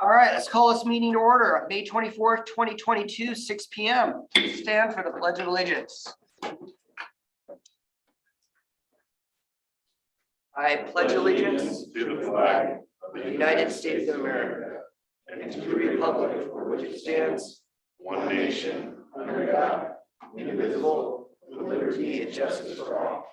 All right, let's call this meeting to order. May 24th, 2022, 6 p.m. Stand for the Pledge of Allegiance. I pledge allegiance to the flag of the United States of America and to the republic for which it stands, one nation, under God, indivisible, with liberty and justice for all.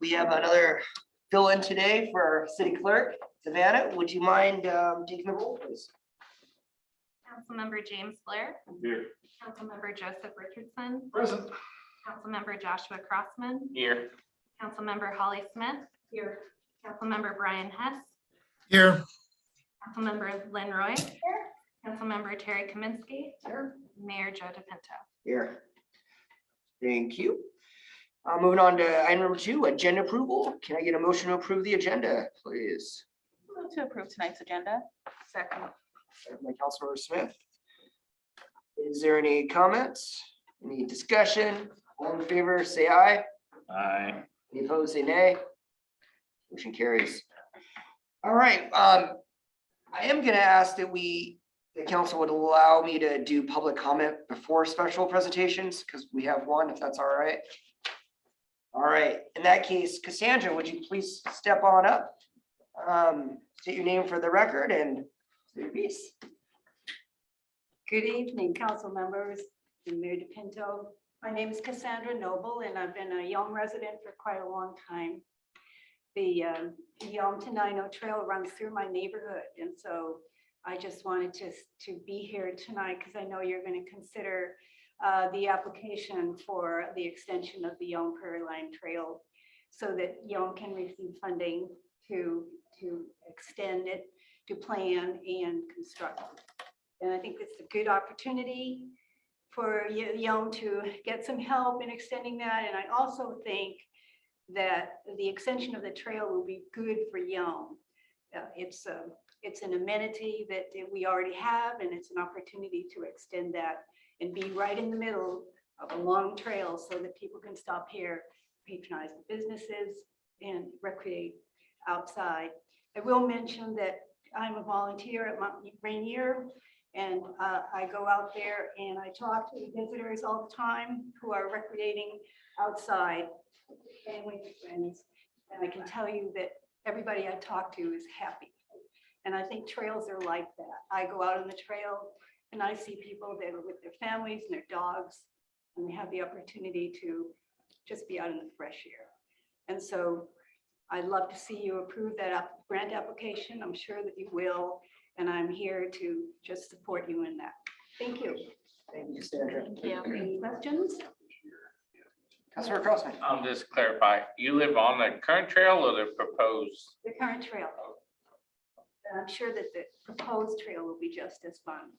We have another fill-in today for our city clerk. Savannah, would you mind taking the roll, please? Councilmember James Blair. Here. Councilmember Joseph Richardson. Present. Councilmember Joshua Crossman. Here. Councilmember Holly Smith. Here. Councilmember Brian Hess. Here. Councilmember Lynn Roy. Here. Councilmember Terry Kaminsky. Here. Mayor Joe DePinto. Here. Thank you. Moving on to item number 2, agenda approval. Can I get a motion to approve the agenda, please? Move to approve tonight's agenda. Second. Second by Councilmember Smith. Is there any comments? Any discussion? All in favor, say aye. Aye. Any opposed, say nay. Motion carries. All right. I am going to ask that the council would allow me to do public comment before special presentations because we have one, if that's all right. All right. In that case, Cassandra, would you please step on up? State your name for the record and say your piece. Good evening, council members and Mayor DePinto. My name is Cassandra Noble, and I've been a Yelm resident for quite a long time. The Yelm to 90 Trail runs through my neighborhood, and so I just wanted to be here tonight because I know you're going to consider the application for the extension of the Yelm Prairie Line Trail so that Yelm can receive funding to extend it, to plan and construct. And I think it's a good opportunity for Yelm to get some help in extending that. And I also think that the extension of the trail will be good for Yelm. It's an amenity that we already have, and it's an opportunity to extend that and be right in the middle of a long trail so that people can stop here, patronize the businesses and recreate outside. I will mention that I'm a volunteer at Mount Rainier, and I go out there and I talk to the visitors all the time who are recreating outside, family and friends. And I can tell you that everybody I talk to is happy. And I think trails are like that. I go out on the trail and I see people that are with their families and their dogs, and they have the opportunity to just be out in the fresh air. And so I'd love to see you approve that grant application. I'm sure that you will. And I'm here to just support you in that. Thank you. Thank you, Cassandra. Thank you. Any questions? Councilmember Crossman. I'll just clarify, you live on the current trail or the proposed? The current trail. And I'm sure that the proposed trail will be just as fun.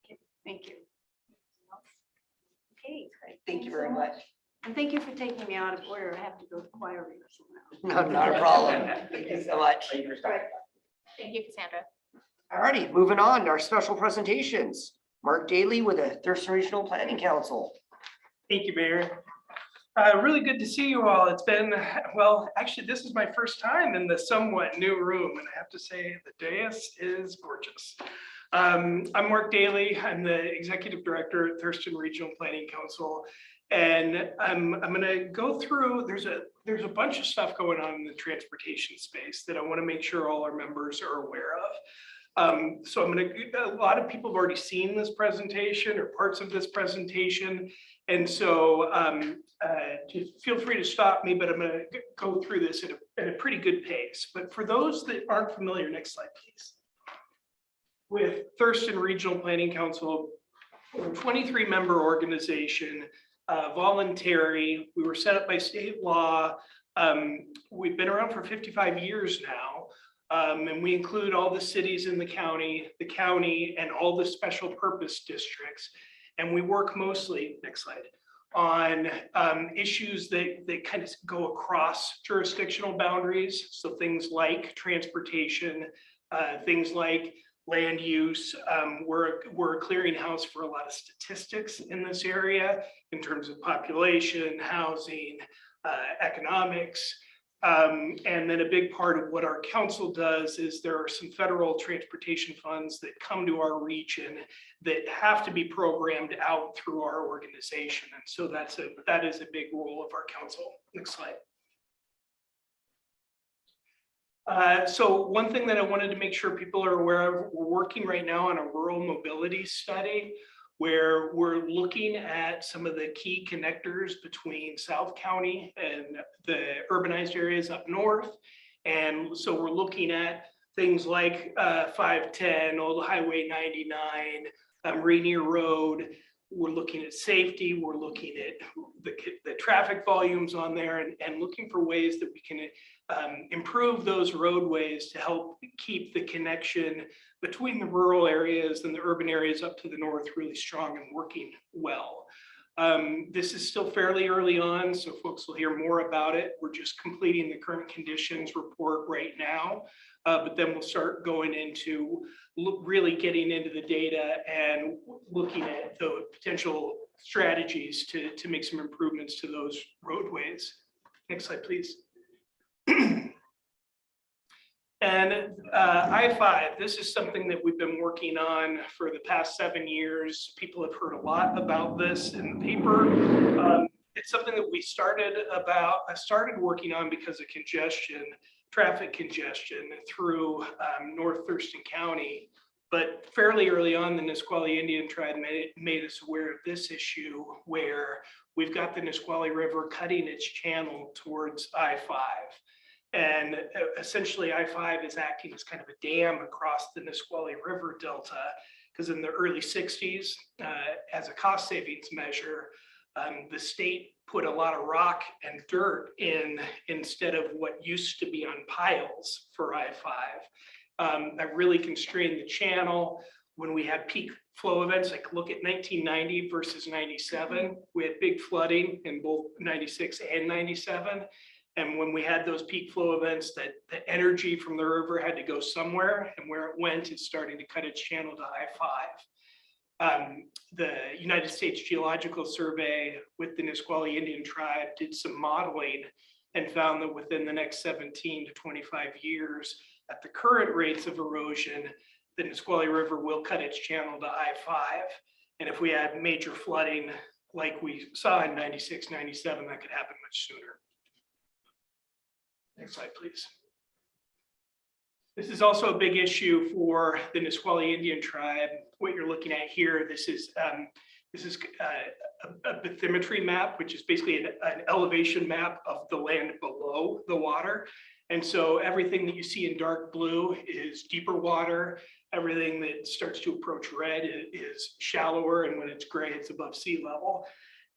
Okay, thank you. Okay. Thank you very much. And thank you for taking me out of order. I have to go to choir rehearsal now. No, not a problem. Thank you so much. Thank you, Cassandra. All righty, moving on to our special presentations. Mark Daly with the Thurston Regional Planning Council. Thank you, Mayor. Really good to see you all. It's been, well, actually, this is my first time in the somewhat new room, and I have to say the dais is gorgeous. I'm Mark Daly. I'm the Executive Director at Thurston Regional Planning Council, and I'm going to go through, there's a bunch of stuff going on in the transportation space that I want to make sure all our members are aware of. So a lot of people have already seen this presentation or parts of this presentation. And so just feel free to stop me, but I'm going to go through this at a pretty good pace. But for those that aren't familiar, next slide, please. With Thurston Regional Planning Council, we're a 23-member organization, voluntary. We were set up by state law. We've been around for 55 years now. And we include all the cities in the county, and all the special purpose districts. And we work mostly, next slide, on issues that kind of go across jurisdictional boundaries. So things like transportation, things like land use. We're a clearinghouse for a lot of statistics in this area in terms of population, housing, economics. And then a big part of what our council does is there are some federal transportation funds that come to our region that have to be programmed out through our organization. And so that is a big role of our council. Next slide. So one thing that I wanted to make sure people are aware of, we're working right now on a rural mobility study where we're looking at some of the key connectors between South County and the urbanized areas up north. And so we're looking at things like 510, Old Highway 99, Rainier Road. We're looking at safety. We're looking at the traffic volumes on there and looking for ways that we can improve those roadways to help keep the connection between the rural areas and the urban areas up to the north really strong and working well. This is still fairly early on, so folks will hear more about it. We're just completing the current conditions report right now, but then we'll start going into really getting into the data and looking at the potential strategies to make some improvements to those roadways. Next slide, please. And I-5, this is something that we've been working on for the past 7 years. People have heard a lot about this in the paper. It's something that I started working on because of congestion, traffic congestion through North Thurston County. But fairly early on, the Nisqually Indian tribe made us aware of this issue where we've got the Nisqually River cutting its channel towards I-5. And essentially I-5 is acting as kind of a dam across the Nisqually River Delta, because in the early 60s, as a cost savings measure, the state put a lot of rock and dirt in instead of what used to be on piles for I-5. That really constrained the channel. When we had peak flow events, like look at 1990 versus 97, we had big flooding in both 96 and 97. And when we had those peak flow events, that the energy from the river had to go somewhere, and where it went, it's starting to cut its channel to I-5. The United States Geological Survey with the Nisqually Indian tribe did some modeling and found that within the next 17 to 25 years, at the current rates of erosion, the Nisqually River will cut its channel to I-5. And if we had major flooding like we saw in 96, 97, that could happen much sooner. Next slide, please. This is also a big issue for the Nisqually Indian tribe. What you're looking at here, this is a bathymetry map, which is basically an elevation map of the land below the water. And so everything that you see in dark blue is deeper water. Everything that starts to approach red is shallower, and when it's gray, it's above sea level.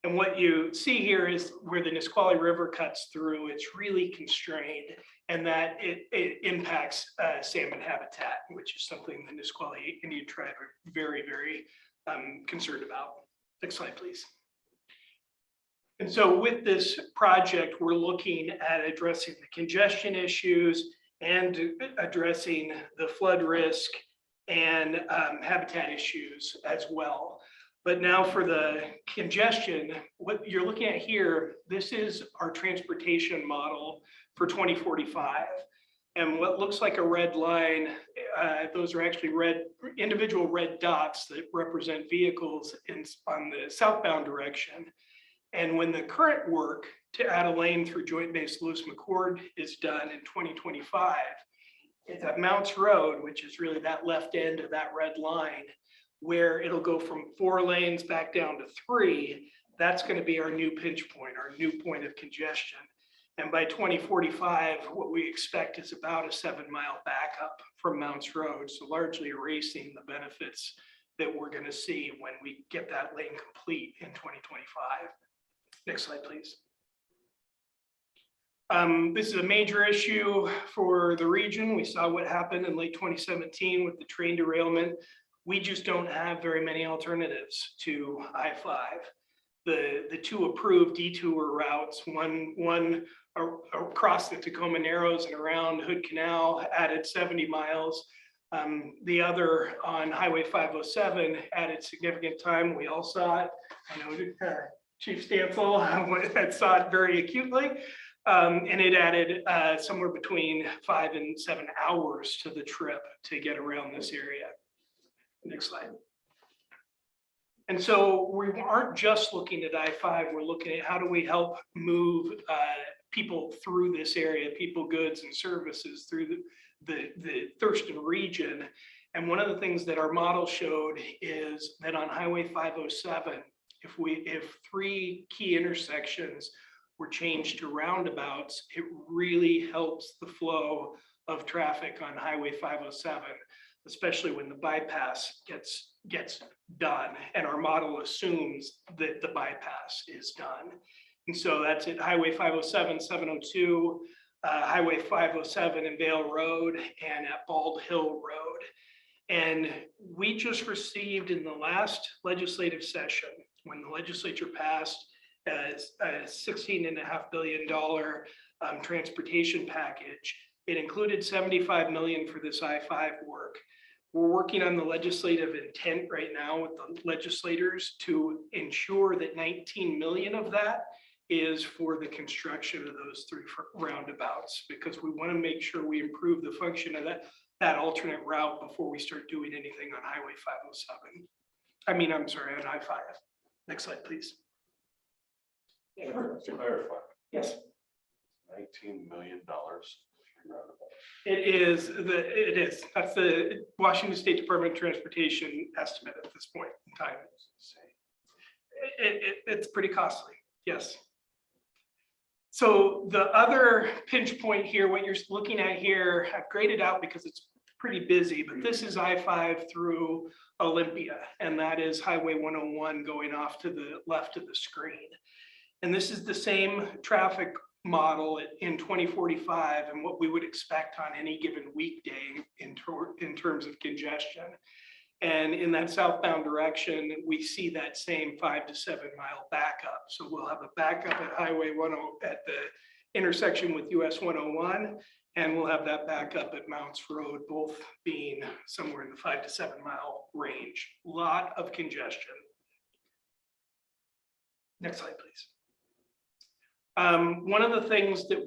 And what you see here is where the Nisqually River cuts through, it's really constrained, and that it impacts salmon habitat, which is something the Nisqually Indian tribe are very, very concerned about. Next slide, please. And so with this project, we're looking at addressing the congestion issues and addressing the flood risk and habitat issues as well. But now for the congestion, what you're looking at here, this is our transportation model for 2045. And what looks like a red line, those are actually individual red dots that represent vehicles on the southbound direction. And when the current work to add a lane through Joint Base Lewis McChord is done in 2025, it's at Mounts Road, which is really that left end of that red line, where it'll go from 4 lanes back down to 3. That's going to be our new pinch point, our new point of congestion. And by 2045, what we expect is about a 7-mile backup from Mounts Road, so largely erasing the benefits that we're going to see when we get that lane complete in 2025. Next slide, please. This is a major issue for the region. We saw what happened in late 2017 with the train derailment. We just don't have very many alternatives to I-5. The 2 approved detour routes, one across the Tacoma Narrows and around Hood Canal, added 70 miles. The other on Highway 507 added significant time. We all saw it. I know Chief Stansel had saw it very acutely. And it added somewhere between 5 and 7 hours to the trip to get around this area. Next slide. And so we aren't just looking at I-5, we're looking at how do we help move people through this area, people, goods, and services through the Thurston region. And one of the things that our model showed is that on Highway 507, if 3 key intersections were changed to roundabouts, it really helps the flow of traffic on Highway 507, especially when the bypass gets done. And our model assumes that the bypass is done. And so that's at Highway 507, 702, Highway 507 and Vale Road, and at Bald Hill Road. And we just received in the last legislative session, when the legislature passed a $16.5 billion transportation package, it included $75 million for this I-5 work. We're working on the legislative intent right now with the legislators to ensure that 19 million of that is for the construction of those 3 roundabouts, because we want to make sure we improve the function of that alternate route before we start doing anything on Highway 507. I'm sorry, on I-5. Next slide, please. To clarify, Yes. $19 million. It is. That's the Washington State Department of Transportation estimate at this point in time. It's pretty costly. Yes. So the other pinch point here, what you're looking at here, I've graded out because it's pretty busy, but this is I-5 through Olympia, and that is Highway 101 going off to the left of the screen. And this is the same traffic model in 2045 and what we would expect on any given weekday in terms of congestion. And in that southbound direction, we see that same 5 to 7 mile backup. So we'll have a backup at Highway 10 at the intersection with US 101, and we'll have that backup at Mounts Road, both being somewhere in the 5 to 7 mile range. Lot of congestion. Next slide, please. One of the things that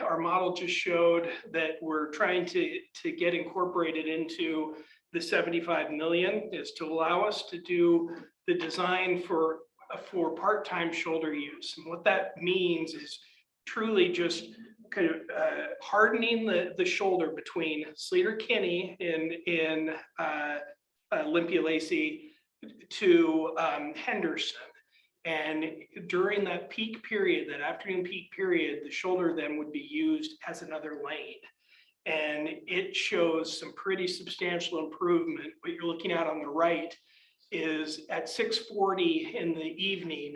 our model just showed that we're trying to get incorporated into the 75 million is to allow us to do the design for part-time shoulder use. And what that means is truly just kind of hardening the shoulder between Sleater-Kinney in Olympia-Lacey to Henderson. And during that peak period, that afternoon peak period, the shoulder then would be used as another lane. And it shows some pretty substantial improvement. What you're looking at on the right is at 6:40 in the evening,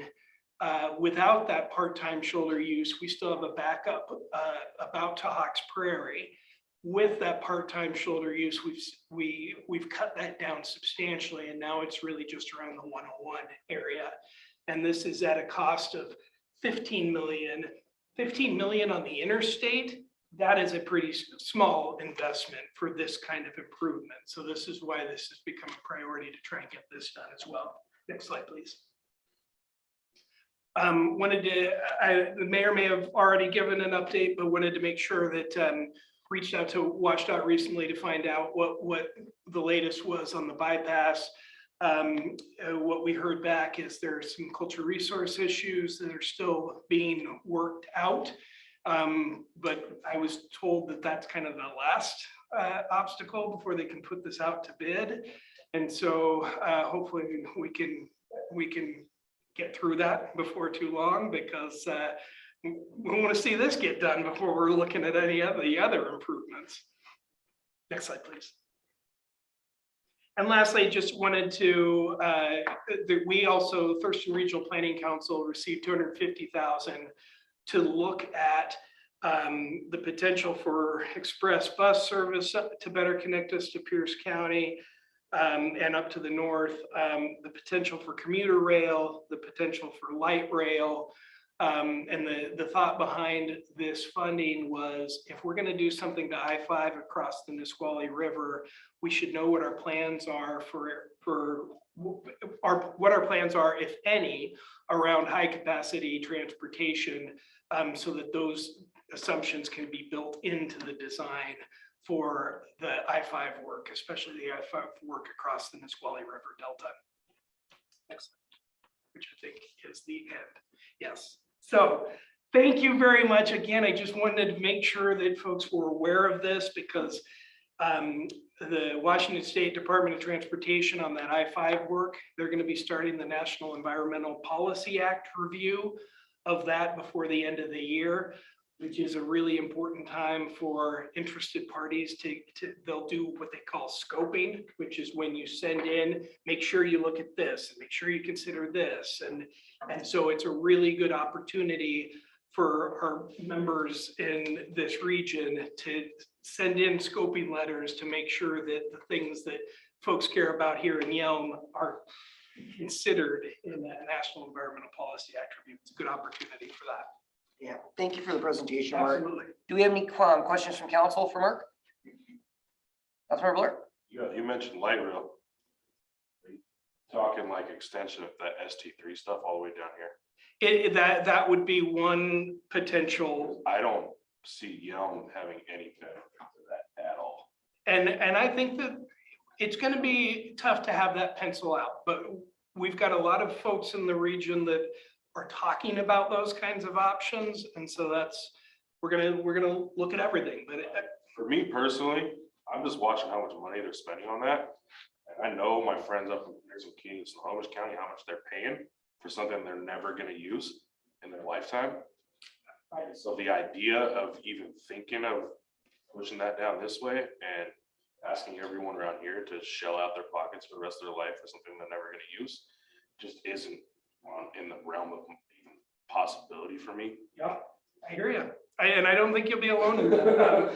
without that part-time shoulder use, we still have a backup about to Hawks Prairie. With that part-time shoulder use, we've cut that down substantially, and now it's really just around the 101 area. And this is at a cost of 15 million. 15 million on the interstate, that is a pretty small investment for this kind of improvement. So this is why this has become a priority to try and get this done as well. Next slide, please. The mayor may have already given an update, but wanted to make sure that reached out to WashDOT recently to find out what the latest was on the bypass. What we heard back is there are some cultural resource issues that are still being worked out. But I was told that that's kind of the last obstacle before they can put this out to bid. And so hopefully we can get through that before too long, because we want to see this get done before we're looking at any of the other improvements. Next slide, please. And lastly, just wanted to, we also, Thurston Regional Planning Council received $250,000 to look at the potential for express bus service to better connect us to Pierce County and up to the north, the potential for commuter rail, the potential for light rail. And the thought behind this funding was, if we're going to do something to I-5 across the Nisqually River, we should know what our plans are for what our plans are, if any, around high capacity transportation, so that those assumptions can be built into the design for the I-5 work, especially the I-5 work across the Nisqually River Delta. Next, which I think is the end. Yes. So thank you very much. Again, I just wanted to make sure that folks were aware of this because the Washington State Department of Transportation on that I-5 work, they're going to be starting the National Environmental Policy Act review of that before the end of the year, which is a really important time for interested parties they'll do what they call scoping, which is when you send in, make sure you look at this and make sure you consider this. And so it's a really good opportunity for our members in this region to send in scoping letters to make sure that the things that folks care about here in Yelm are considered in that National Environmental Policy Act review. It's a good opportunity for that. Yeah, thank you for the presentation, Mark. Absolutely. Do we have any questions from council for Mark? Councilmember Blair? You mentioned light rail. Are you talking like extension of that ST3 stuff all the way down here? That would be one potential. I don't see Yelm having any benefit to that at all. And I think that it's going to be tough to have that pencil out, but we've got a lot of folks in the region that are talking about those kinds of options. And so we're gonna look at everything, but For me personally, I'm just watching how much money they're spending on that. And I know my friends up in King and Snohomish County, how much they're paying for something they're never gonna use in their lifetime. And so the idea of even thinking of pushing that down this way and asking everyone around here to shell out their pockets for the rest of their life for something they're never gonna use just isn't in the realm of even possibility for me. yeah, I hear you. And I don't think you'll be alone in that.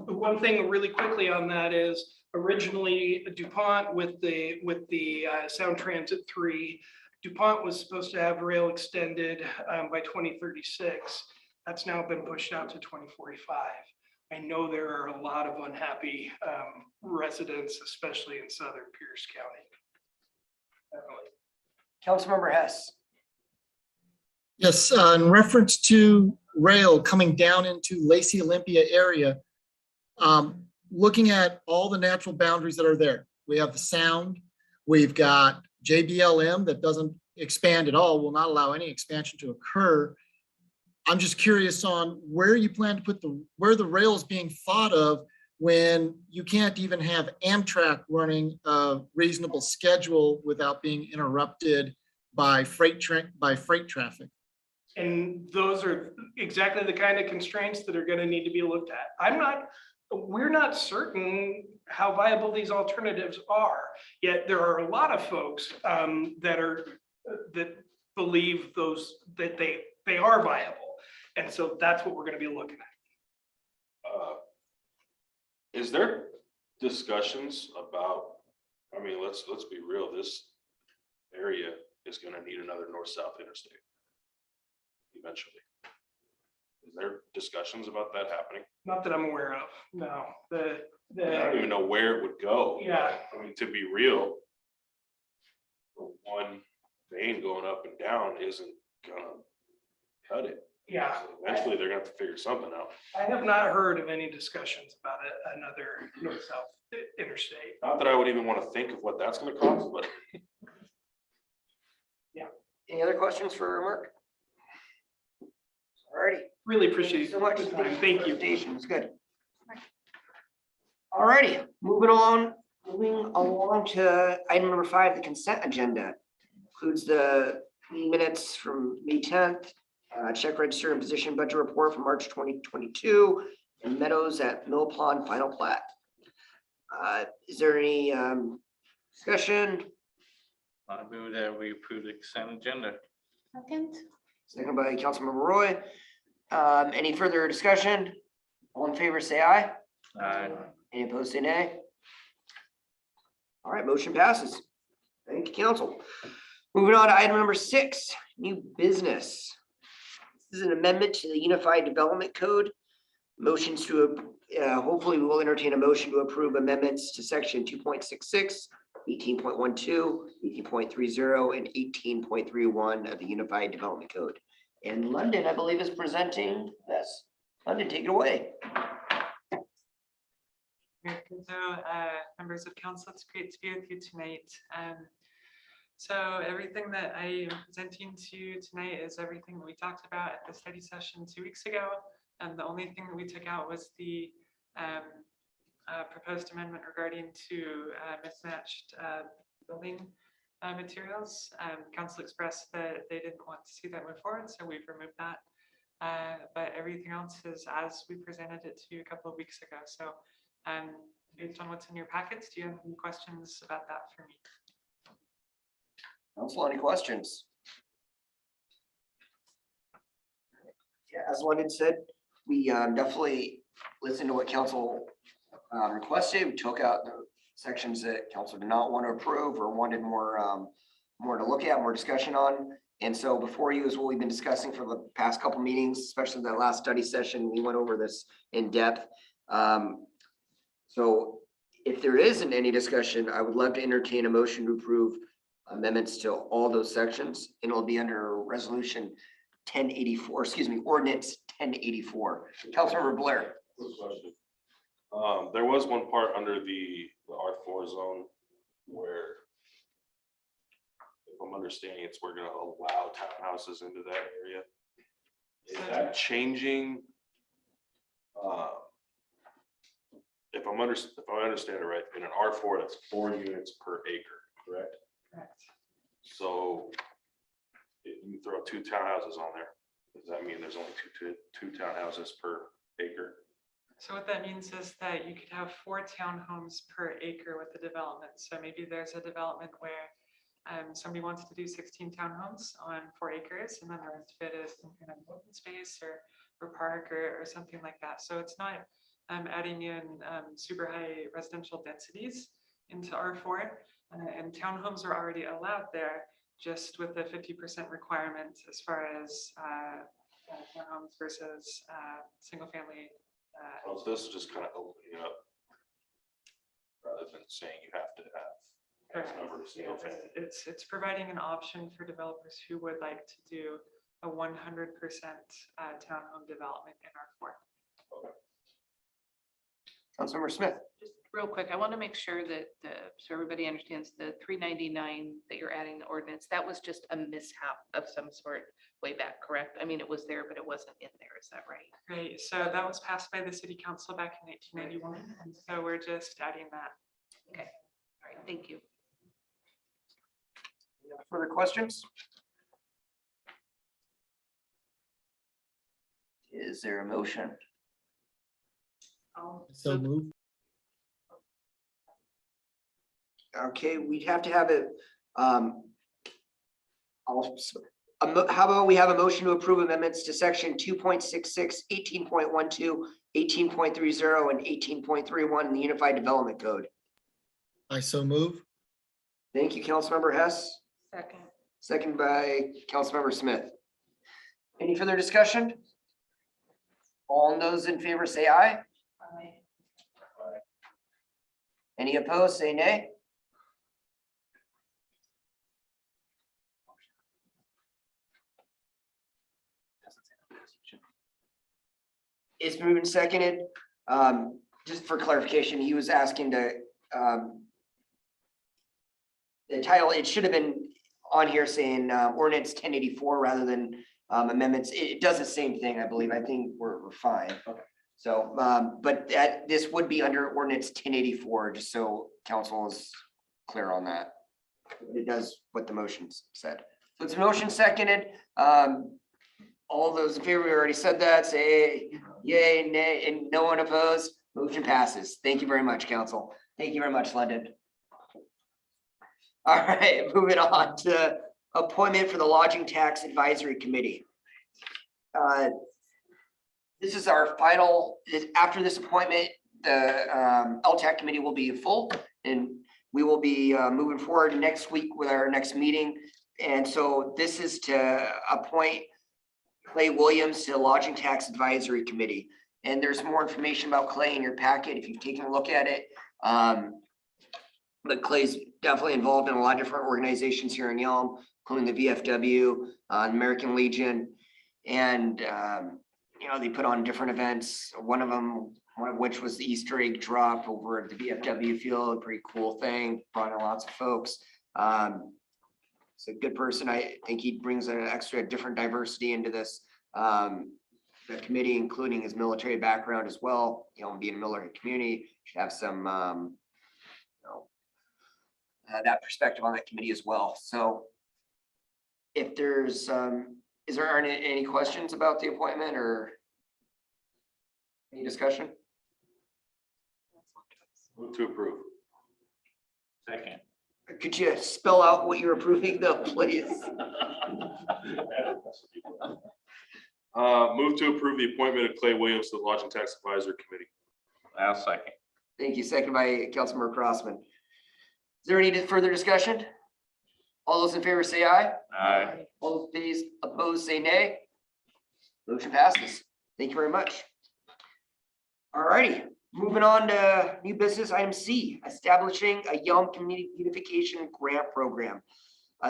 One thing really quickly on that is originally DuPont with the Sound Transit 3, DuPont was supposed to have rail extended by 2036. That's now been pushed out to 2045. I know there are a lot of unhappy residents, especially in southern Pierce County. Definitely. Councilmember Hess? Yes, in reference to rail coming down into Lacey Olympia area, looking at all the natural boundaries that are there. We have the Sound, we've got JBLM that doesn't expand at all, will not allow any expansion to occur. I'm just curious on where you plan to put where the rail is being thought of when you can't even have Amtrak running a reasonable schedule without being interrupted by freight traffic. And those are exactly the kind of constraints that are going to need to be looked at. We're not certain how viable these alternatives are, yet there are a lot of folks that believe that they are viable. And so that's what we're going to be looking at. Is there discussions about, I mean, let's be real, this area is gonna need another north-south interstate eventually. Is there discussions about that happening? Not that I'm aware of, no. I don't even know where it would go. Yeah. I mean, to be real, the one vein going up and down isn't gonna cut it. Yeah. So eventually, they're gonna have to figure something out. I have not heard of any discussions about another north-south interstate. Not that I would even want to think of what that's gonna cost, but Any other questions for Mark? Alrighty. Really appreciate So much. the time. Thank you. Presentation was good. Alrighty, moving along to item number 5, the consent agenda. Includes the meeting minutes from May 10th, check register and position budget report from March 2022, and Meadows at Mill Pond final plat. Is there any discussion? I move that we approve the consent agenda. Second. Second by Councilmember Roy. Any further discussion? All in favor, say aye. Any opposed, say nay. All right, motion passes. Thank you, council. Moving on to item number 6, new business. This is an amendment to the Unified Development Code. Motions to, hopefully we will entertain a motion to approve amendments to section 2.66, 18.12, 18.30, and 18.31 of the Unified Development Code. And London, I believe, is presenting this. London, take it away. So, members of council, it's great to be with you tonight. So everything that I am presenting to you tonight is everything that we talked about at the study session 2 weeks ago. And the only thing that we took out was the proposed amendment regarding to mismatched building materials. Council expressed that they didn't want to see that move forward, so we've removed that. But everything else is as we presented it to you a couple of weeks ago. So based on what's in your packets, do you have any questions about that for me? Council, any questions? Yeah, as London said, we definitely listened to what council requested. We took out the sections that council did not want to approve or wanted more to look at, more discussion on. And so before you is what we've been discussing for the past couple meetings, especially that last study session. We went over this in depth. So if there isn't any discussion, I would love to entertain a motion to approve amendments to all those sections, and it'll be under resolution 1084, excuse me, ordinance 1084. Councilmember Blair. Quick question. There was one part under the R4 zone where, if I'm understanding, we're gonna allow townhouses into that area. Is that changing? If I understand it right, in an R4, that's 4 units per acre, correct? Correct. So if you throw 2 townhouses on there, does that mean there's only two townhouses per acre? So what that means is that you could have 4 townhomes per acre with the development. So maybe there's a development where somebody wants to do 16 townhomes on 4 acres, and then the rest of it is some kind of open space or park or something like that. So it's not adding in super high residential densities into R4, and townhomes are already allowed there, just with the 50% requirement as far as townhomes versus single family. So this is just kind of opening up rather than saying you have to have X number of single family. It's providing an option for developers who would like to do a 100% townhome development in R4. Councilmember Smith. Just real quick, I want to make sure that, so everybody understands the 399 that you're adding the ordinance, that was just a mishap of some sort way back, correct? I mean, it was there, but it wasn't in there. Is that right? Great. So that was passed by the city council back in 1991. And so we're just adding that. Okay. All right. Thank you. Any other further questions? Is there a motion? So move. Okay, we'd have to have it. How about we have a motion to approve amendments to section 2.66, 18.12, 18.30, and 18.31 in the Unified Development Code. I so move. Thank you, Councilmember Hess. Second. Second by Councilmember Smith. Any further discussion? All those in favor say aye. Any opposed, say nay. It's moved and seconded. Just for clarification, he was asking to, the title, it should have been on here saying ordinance 1084 rather than amendments. It does the same thing, I believe. I think we're fine. Okay. So, but this would be under ordinance 1084, just so council is clear on that. It does what the motion said. So it's motion seconded. All those in favor, we already said that, say yay, nay, and no one opposed. Motion passes. Thank you very much, council. Thank you very much, London. All right, moving on to appointment for the Lodging Tax Advisory Committee. This is our final, after this appointment, the LTAC committee will be full, and we will be moving forward next week with our next meeting. And so this is to appoint Clay Williams to the Lodging Tax Advisory Committee. And there's more information about Clay in your packet if you've taken a look at it. I'm But Clay's definitely involved in a lot of different organizations here in Yelm, including the VFW, American Legion. And, you know, they put on different events. One of which was the Easter egg drop over at the VFW field, pretty cool thing, brought in lots of folks. He's a good person. I think he brings an extra different diversity into this the committee, including his military background as well. You know, being a military community, should have some you know, that perspective on that committee as well. So if there's is there any questions about the appointment or any discussion? Move to approve. Second. Could you spell out what you're approving though, please? Move to approve the appointment of Clay Williams to the Lodging Tax Advisory Committee. I'll second. Thank you. Second by Councilmember Crossman. Is there any further discussion? All those in favor say aye. Aye. All those opposed say nay. Motion passes. Thank you very much. All righty, moving on to new business item C, establishing a Yelm Community Beautification Grant Program.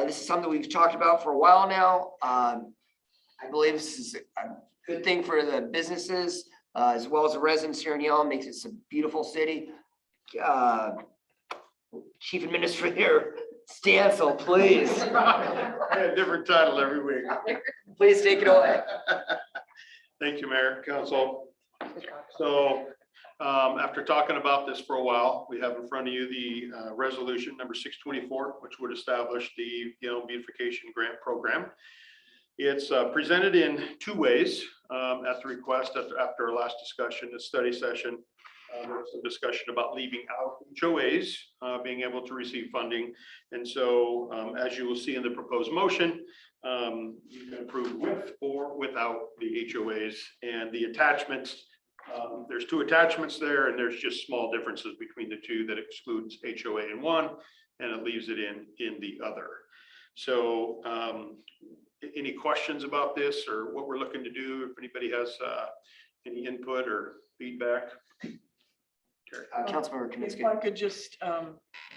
This is something we've talked about for a while now. I believe this is a good thing for the businesses as well as the residents here in Yelm. Makes it a beautiful city. Chief Administrator Stansel, please. Different title every week. Please take it away. Thank you, Mayor, Council. So after talking about this for a while, we have in front of you the resolution number 624, which would establish the Yelm Beautification Grant Program. It's presented in two ways at the request after our last discussion, a study session. There was some discussion about leaving out HOAs being able to receive funding. And so as you will see in the proposed motion, you can approve with or without the HOAs and the attachments. There's two attachments there, and there's just small differences between the two that excludes HOA in one and it leaves it in the other. So any questions about this or what we're looking to do? If anybody has any input or feedback? Councilmember If Kaminsky. I could just,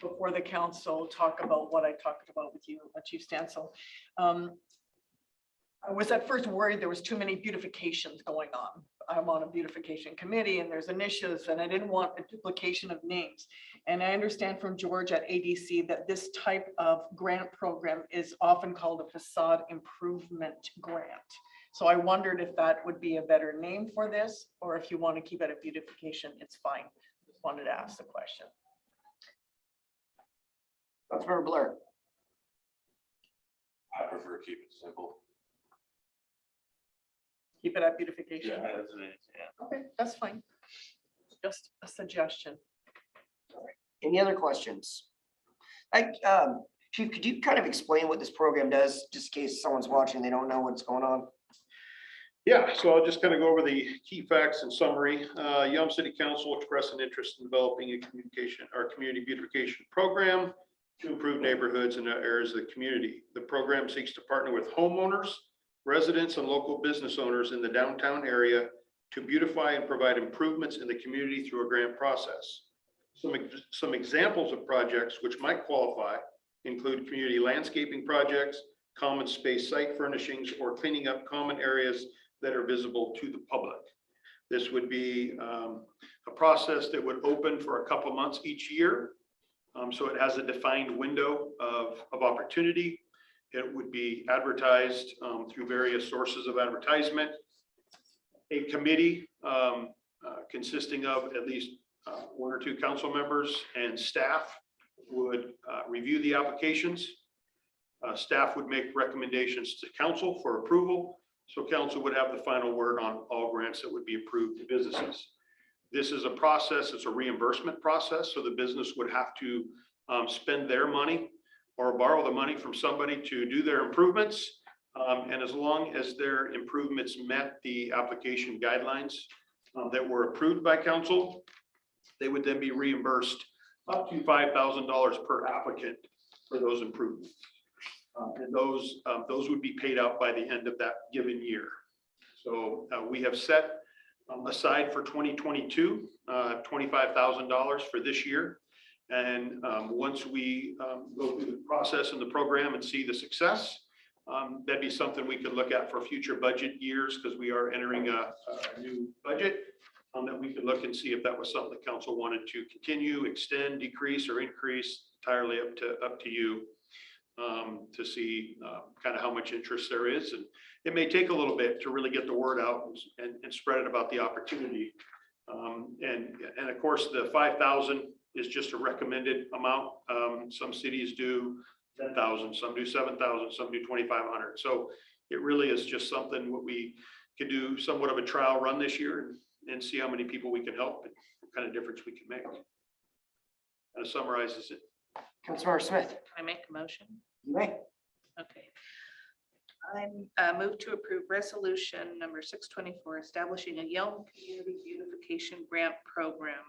before the council, talk about what I talked about with you, Chief Stansel. I was at first worried there was too many beautifications going on. I'm on a beautification committee and there's initiatives and I didn't want a duplication of names. And I understand from George at ADC that this type of grant program is often called a facade improvement grant. So I wondered if that would be a better name for this, or if you want to keep it at beautification, it's fine. Just wanted to ask the question. Councilmember Blair. I prefer to keep it simple. Keep it at beautification. Yeah, that's it, yeah. Okay, that's fine. Just a suggestion. Any other questions? Chief, could you kind of explain what this program does, just in case someone's watching, they don't know what's going on? Yeah, so I'll just kind of go over the key facts and summary. Yelm City Council expressed an interest in developing a community beautification program to improve neighborhoods and areas of the community. The program seeks to partner with homeowners, residents, and local business owners in the downtown area to beautify and provide improvements in the community through a grant process. Some examples of projects which might qualify include community landscaping projects, common space site furnishings, or cleaning up common areas that are visible to the public. This would be a process that would open for a couple months each year. So it has a defined window of opportunity. It would be advertised through various sources of advertisement. A committee consisting of at least one or two council members and staff would review the applications. Staff would make recommendations to council for approval. So council would have the final word on all grants that would be approved to businesses. This is a process, it's a reimbursement process. So the business would have to spend their money or borrow the money from somebody to do their improvements. And as long as their improvements met the application guidelines that were approved by council, they would then be reimbursed up to $5,000 per applicant for those improvements. And those would be paid out by the end of that given year. So we have set aside for 2022, $25,000 for this year. And once we go through the process and the program and see the success, that'd be something we could look at for future budget years, because we are entering a new budget. That we could look and see if that was something the council wanted to continue, extend, decrease, or increase, entirely up to you, to see kind of how much interest there is. And it may take a little bit to really get the word out and spread it about the opportunity. And of course, the 5,000 is just a recommended amount. Some cities do 10,000, some do 7,000, some do 2,500. So it really is just something what we could do, somewhat of a trial run this year, and see how many people we can help and what kind of difference we can make. Kind of summarizes it. Councilmember Smith, Can I make a motion? you may. Okay. I move to approve resolution number 624, establishing a Yelm Community Beautification Grant Program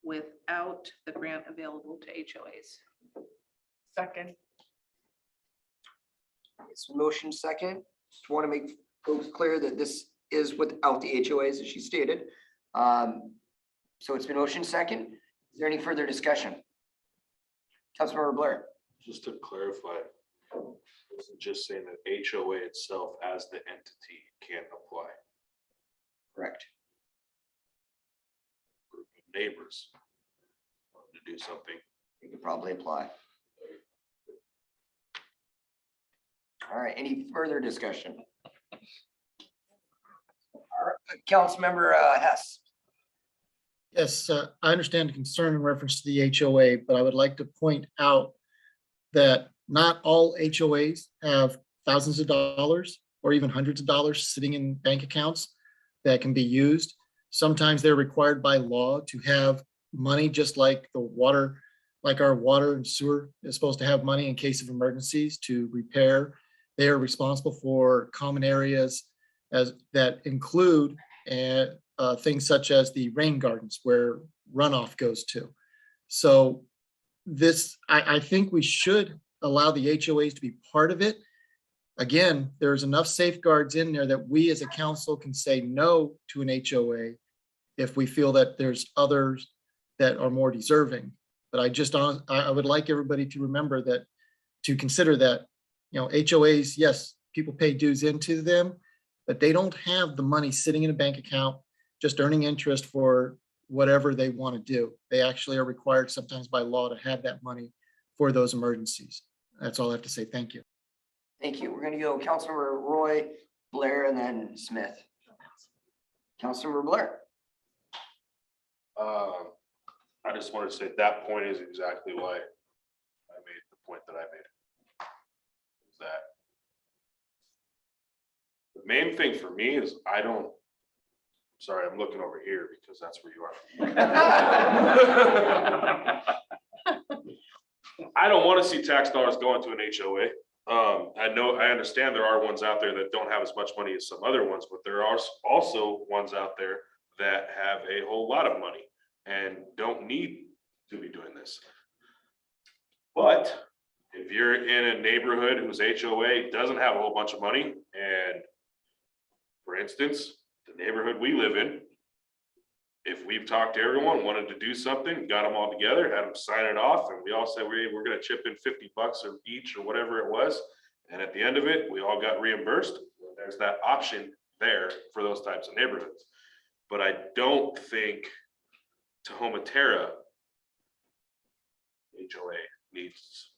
without the grant available to HOAs. Second. It's motion second. Just want to make folks clear that this is without the HOAs, as she stated. So it's been motion second. Is there any further discussion? Councilmember Blair. Just to clarify, this is just saying that HOA itself as the entity can't apply. Correct. Group of neighbors want to do something. You could probably apply. All right, any further discussion? All right, Councilmember Hess. Yes, I understand the concern in reference to the HOA, but I would like to point out that not all HOAs have thousands of dollars or even hundreds of dollars sitting in bank accounts that can be used. Sometimes they're required by law to have money, just like the water, like our water and sewer is supposed to have money in case of emergencies to repair. They are responsible for common areas as that include things such as the rain gardens where runoff goes to. So this, I think we should allow the HOAs to be part of it. Again, there's enough safeguards in there that we as a council can say no to an HOA if we feel that there's others that are more deserving. But I would like everybody to remember that, to consider that, you know, HOAs, yes, people pay dues into them, but they don't have the money sitting in a bank account just earning interest for whatever they want to do. They actually are required sometimes by law to have that money for those emergencies. That's all I have to say. Thank you. Thank you. We're going to go Councilmember Roy, Blair, and then Smith. Councilmember Blair. I just wanted to say that point is exactly why I made the point that I made. Is that the main thing for me is sorry, I'm looking over here because that's where you are. I don't want to see tax dollars going to an HOA. I understand there are ones out there that don't have as much money as some other ones, but there are also ones out there that have a whole lot of money and don't need to be doing this. But if you're in a neighborhood whose HOA doesn't have a whole bunch of money, and for instance, the neighborhood we live in, if we've talked to everyone, wanted to do something, got them all together, had them sign it off, and we all said we're going to chip in $50 or each or whatever it was, and at the end of it, we all got reimbursed. There's that option there for those types of neighborhoods. But I don't think Tahoma Terra HOA needs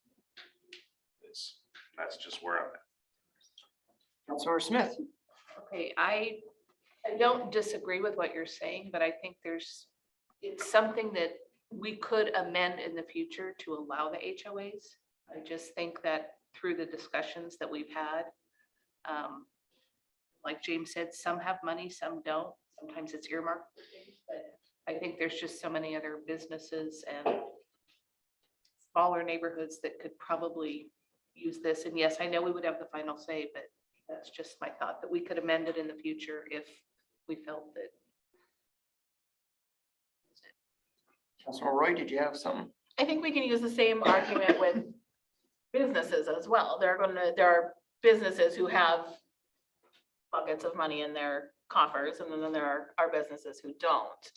this. That's just where I'm at. Councilmember Smith. Okay, I don't disagree with what you're saying, but I think it's something that we could amend in the future to allow the HOAs. I just think that through the discussions that we've had, like James said, some have money, some don't. Sometimes it's earmarked for things, but I think there's just so many other businesses and smaller neighborhoods that could probably use this. And yes, I know we would have the final say, but that's just my thought, that we could amend it in the future if we felt that. Councilmember Roy, did you have something? I think we can use the same argument with businesses as well. There are businesses who have buckets of money in their coffers, and then there are businesses who don't.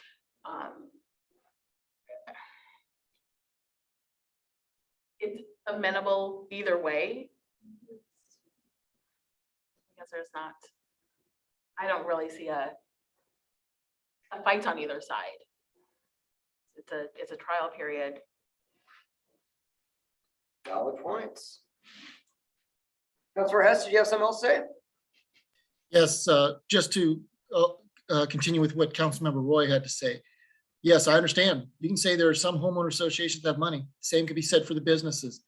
it's amenable either way. I guess there's not, I don't really see a fight on either side. It's a trial period. Valid points. Councilor Hess, did you have something else to say? Yes, just to continue with what Councilmember Roy had to say. Yes, I understand. You can say there are some homeowner associations that have money. Same could be said for the businesses.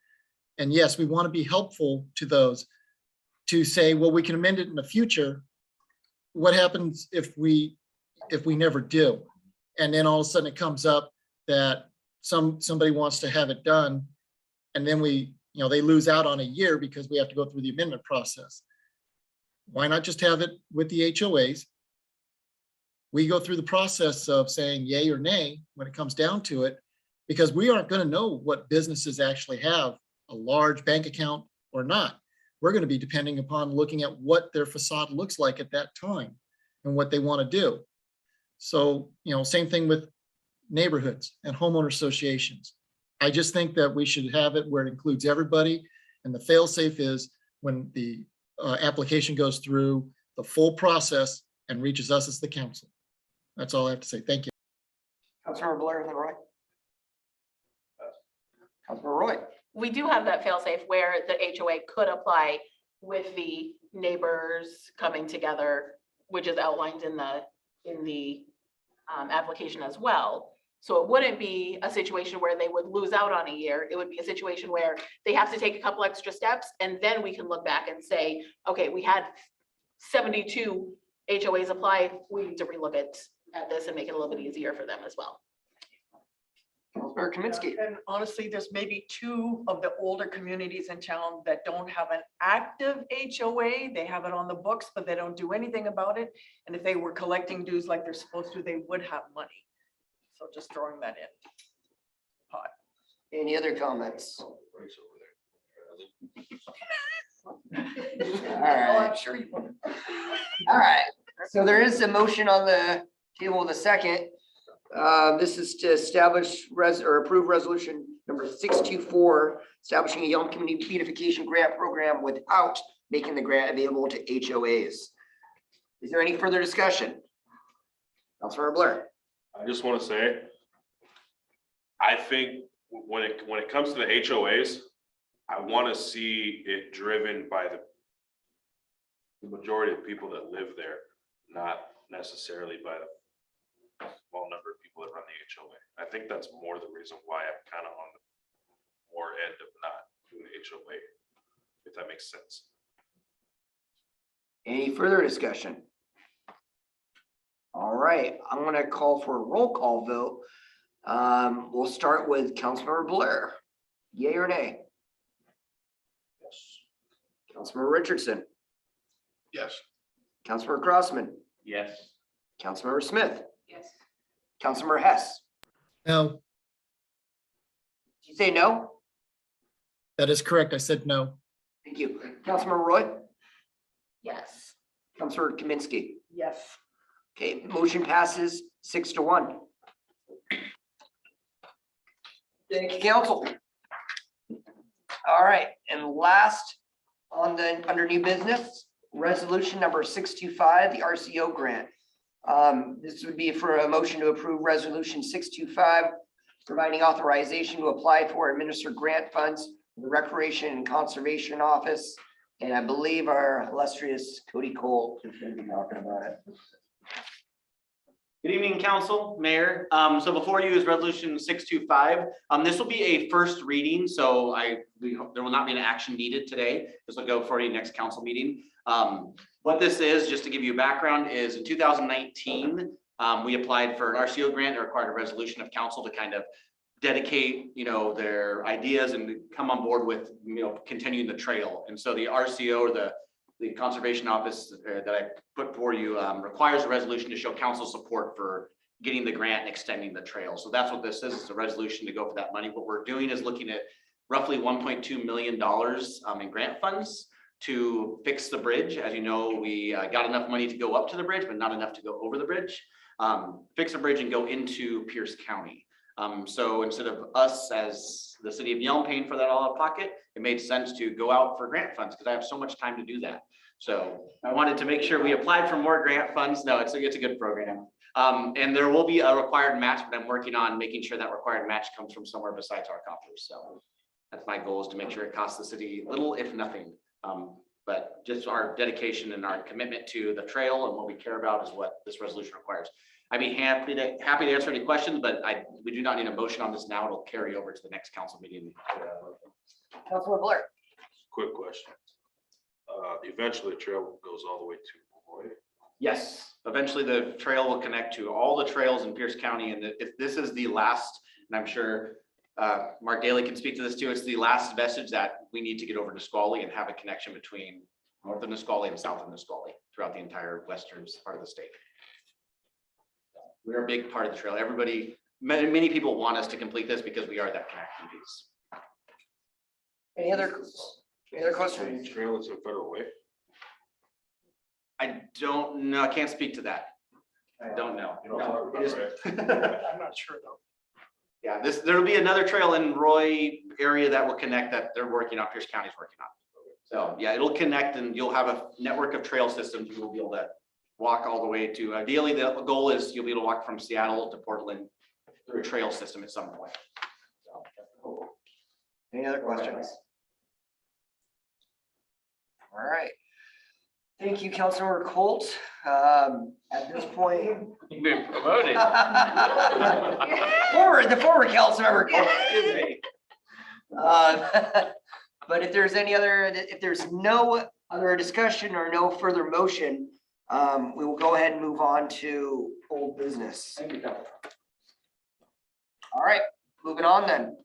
And yes, we want to be helpful to those to say, well, we can amend it in the future. What happens if we never do? And then all of a sudden it comes up that somebody wants to have it done. And then they lose out on a year because we have to go through the amendment process. Why not just have it with the HOAs? We go through the process of saying yay or nay when it comes down to it, because we aren't going to know what businesses actually have a large bank account or not. We're going to be depending upon looking at what their facade looks like at that time and what they want to do. So, same thing with neighborhoods and homeowner associations. I just think that we should have it where it includes everybody, and the fail-safe is when the application goes through the full process and reaches us as the council. That's all I have to say. Thank you. Councilmember Blair and then Roy. Councilmember Roy. We do have that fail-safe where the HOA could apply with the neighbors coming together, which is outlined in the application as well. So it wouldn't be a situation where they would lose out on a year. It would be a situation where they have to take a couple extra steps, and then we can look back and say, okay, we had 72 HOAs apply. We need to relook at this and make it a little bit easier for them as well. Councilmember Kaminsky. And honestly, there's maybe 2 of the older communities in town that don't have an active HOA. They have it on the books, but they don't do anything about it. And if they were collecting dues like they're supposed to, they would have money. So just throwing that in. Any other comments? All right. I'm sure you would. All right, so there is a motion on the table in a second. This is to establish approve resolution number 624, establishing a Yelm Community Beautification Grant Program without making the grant available to HOAs. Is there any further discussion? Councilmember Blair. I just want to say, I think when it comes to the HOAs, I want to see it driven by the majority of people that live there, not necessarily by the small number of people that run the HOA. I think that's more the reason why I'm kind of on the more end of not doing the HOA, if that makes sense. Any further discussion? All right, I'm gonna call for a roll call vote. We'll start with Councilmember Blair. Yay or nay? Yes. Councilmember Richardson. Yes. Councilmember Crossman. Yes. Councilmember Smith. Yes. Councilmember Hess. No, Did you say no? that is correct. I said no. Thank you. Councilmember Roy. Yes. Councilmember Kaminsky. Yes. Okay, motion passes 6-1. Thank you, council. All right, and last under new business, resolution number 625, the RCO grant. This would be for a motion to approve resolution 625, providing authorization to apply for administered grant funds for the Recreation and Conservation Office. And I believe our illustrious Cody Cole is going to be talking about it. Good evening, council, mayor. So before you is resolution 625. This will be a first reading, so we hope there will not be an action needed today. This will go for your next council meeting. What this is, just to give you a background, is in 2019, we applied for an RCO grant. It required a resolution of council to kind of dedicate, their ideas and come on board with, continuing the trail. And so the RCO, or the conservation office that I put for you requires a resolution to show council support for getting the grant and extending the trail. So that's what this is. It's a resolution to go for that money. What we're doing is looking at roughly $1.2 million in grant funds to fix the bridge. As you know, we got enough money to go up to the bridge, but not enough to go over the bridge. Fix the bridge and go into Pierce County. So instead of us as the city of Yelm paying for that all out of pocket, it made sense to go out for grant funds because I have so much time to do that. So I wanted to make sure we applied for more grant funds. No, it's a good program. And there will be a required match, but I'm working on making sure that required match comes from somewhere besides our coffers. So that's my goal, is to make sure it costs the city little, if nothing. But just our dedication and our commitment to the trail and what we care about is what this resolution requires. I'd be happy to answer any questions, but we do not need a motion on this now. It'll carry over to the next council meeting. Councilor Blair. Quick question. Eventually the trail goes all the way to Roy. Yes, eventually the trail will connect to all the trails in Pierce County, and if this is the last, and I'm sure Mark Daly can speak to this too, it's the last vestige that we need to get over Nisqually and have a connection between northern Nisqually and southern Nisqually throughout the entire western part of the state. We're a big part of the trail. Everybody, many people want us to complete this because we are that connecting piece. Any other questions? Trail is a federal way. I don't know. I can't speak to that. I don't know. You don't talk about it, right? I'm not sure though. Yeah, there'll be another trail in Roy area that will connect that they're working on, Pierce County's working on. So yeah, it'll connect and you'll have a network of trail systems. You will be able to walk all the way to, ideally the goal is you'll be able to walk from Seattle to Portland through a trail system at some point. So. Any other questions? All right. Thank you, Councilor Colt. At this point. You've been promoted. The former Councilmember Colt. But if there's no other discussion or no further motion, we will go ahead and move on to old business. Thank you, Council. All right, moving on then.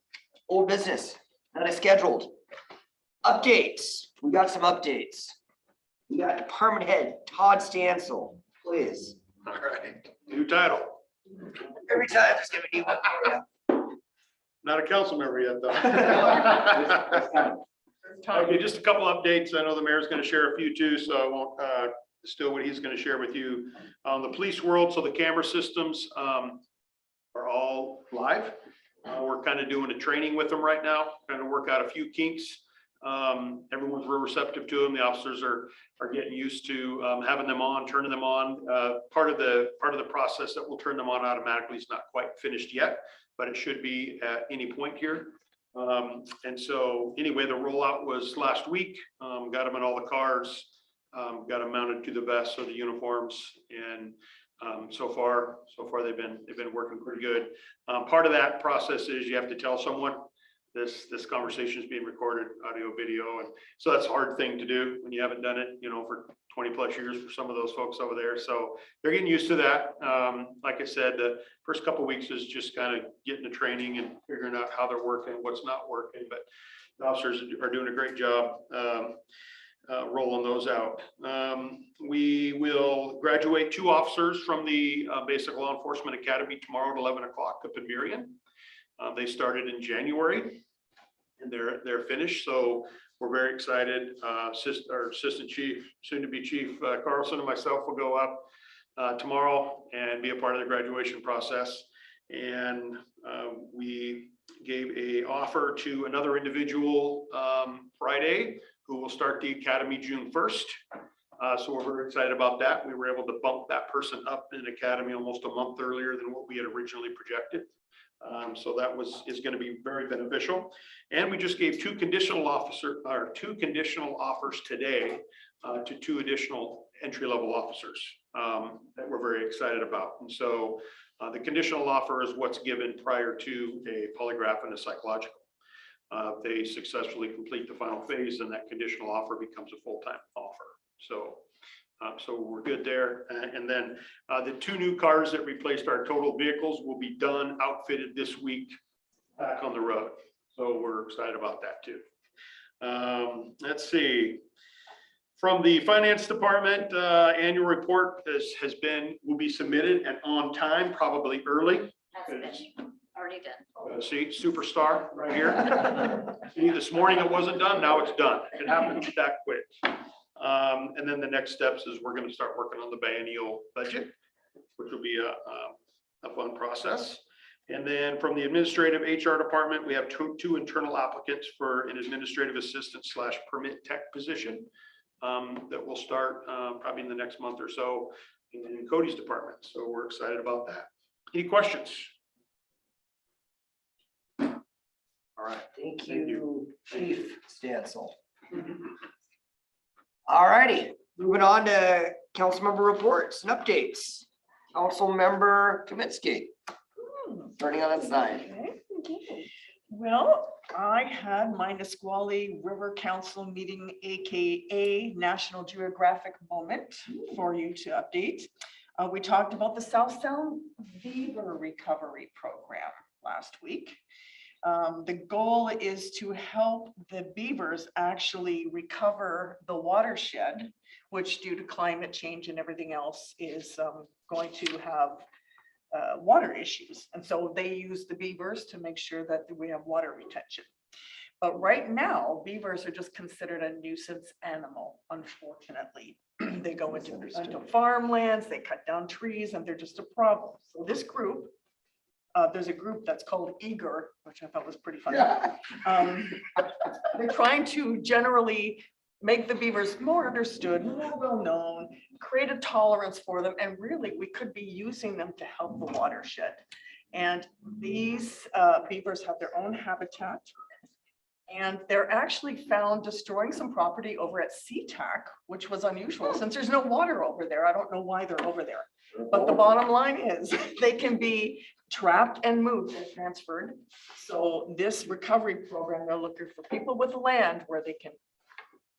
Old business, not as scheduled. Updates. We got some updates. We got Department Head Todd Stansel, please. All right, new title. Every time there's gonna be one. Not a council member yet, though. Okay, just a couple updates. I know the mayor's gonna share a few too, so I won't steal what he's gonna share with you. On the police world, so the camera systems are all live. We're kind of doing a training with them right now, trying to work out a few kinks. Everyone's real receptive to them. The officers are getting used to having them on, turning them on. Part of the process that will turn them on automatically is not quite finished yet, but it should be at any point here. And so anyway, the rollout was last week. Got them in all the cars, got them mounted to the vests or the uniforms, and so far they've been working pretty good. Part of that process is you have to tell someone this conversation is being recorded, audio, video, and so that's a hard thing to do when you haven't done it, for 20 plus years for some of those folks over there. So they're getting used to that. Like I said, the first couple of weeks is just kind of getting the training and figuring out how they're working, what's not working, but the officers are doing a great job rolling those out. We will graduate 2 officers from the Basic Law Enforcement Academy tomorrow at 11 o'clock up in Marion. They started in January and they're finished. So we're very excited. Our assistant chief, soon to be chief Carlson, and myself will go up tomorrow and be a part of the graduation process. And we gave a offer to another individual Friday who will start the academy June 1st. So we're very excited about that. We were able to bump that person up in academy almost a month earlier than what we had originally projected. So that is going to be very beneficial. And we just gave 2 conditional offers today to 2 additional entry-level officers that we're very excited about. And so the conditional offer is what's given prior to a polygraph and a psychological. They successfully complete the final phase, and that conditional offer becomes a full-time offer. So we're good there. And then the 2 new cars that replaced our total vehicles will be done, outfitted this week, back on the road. So we're excited about that too. Let's see. From the finance department, annual report will be submitted and on time, probably early. Already done. See, superstar right here. See, this morning it wasn't done, now it's done. It happened that quick. And then the next steps is we're going to start working on the biennial budget, which will be a fun process. And then from the administrative HR department, we have two internal applicants for an administrative assistant / permit tech position that will start probably in the next month or so in Cody's department. So we're excited about that. Any questions? All right. Thank Thank you, Chief Stansel. All righty, moving on to council member reports and updates. Council member Kaminsky, starting on that side. Okay. Well, I had my Nisqually River Council meeting, AKA National Geographic moment for you to update. We talked about the South Sound Beaver Recovery Program last week. The goal is to help the beavers actually recover the watershed, which due to climate change and everything else is going to have water issues. And so they use the beavers to make sure that we have water retention. But right now, beavers are just considered a nuisance animal, unfortunately. They go into farmlands, they cut down trees, and they're just a problem. So this group, there's a group that's called Eager, which I thought was pretty funny. They're trying to generally make the beavers more understood, more well-known, create a tolerance for them, and really we could be using them to help the watershed. And these beavers have their own habitat. And they're actually found destroying some property over at SeaTac, which was unusual since there's no water over there. I don't know why they're over there. But the bottom line is they can be trapped and moved and transferred. So this recovery program, they're looking for people with land where they can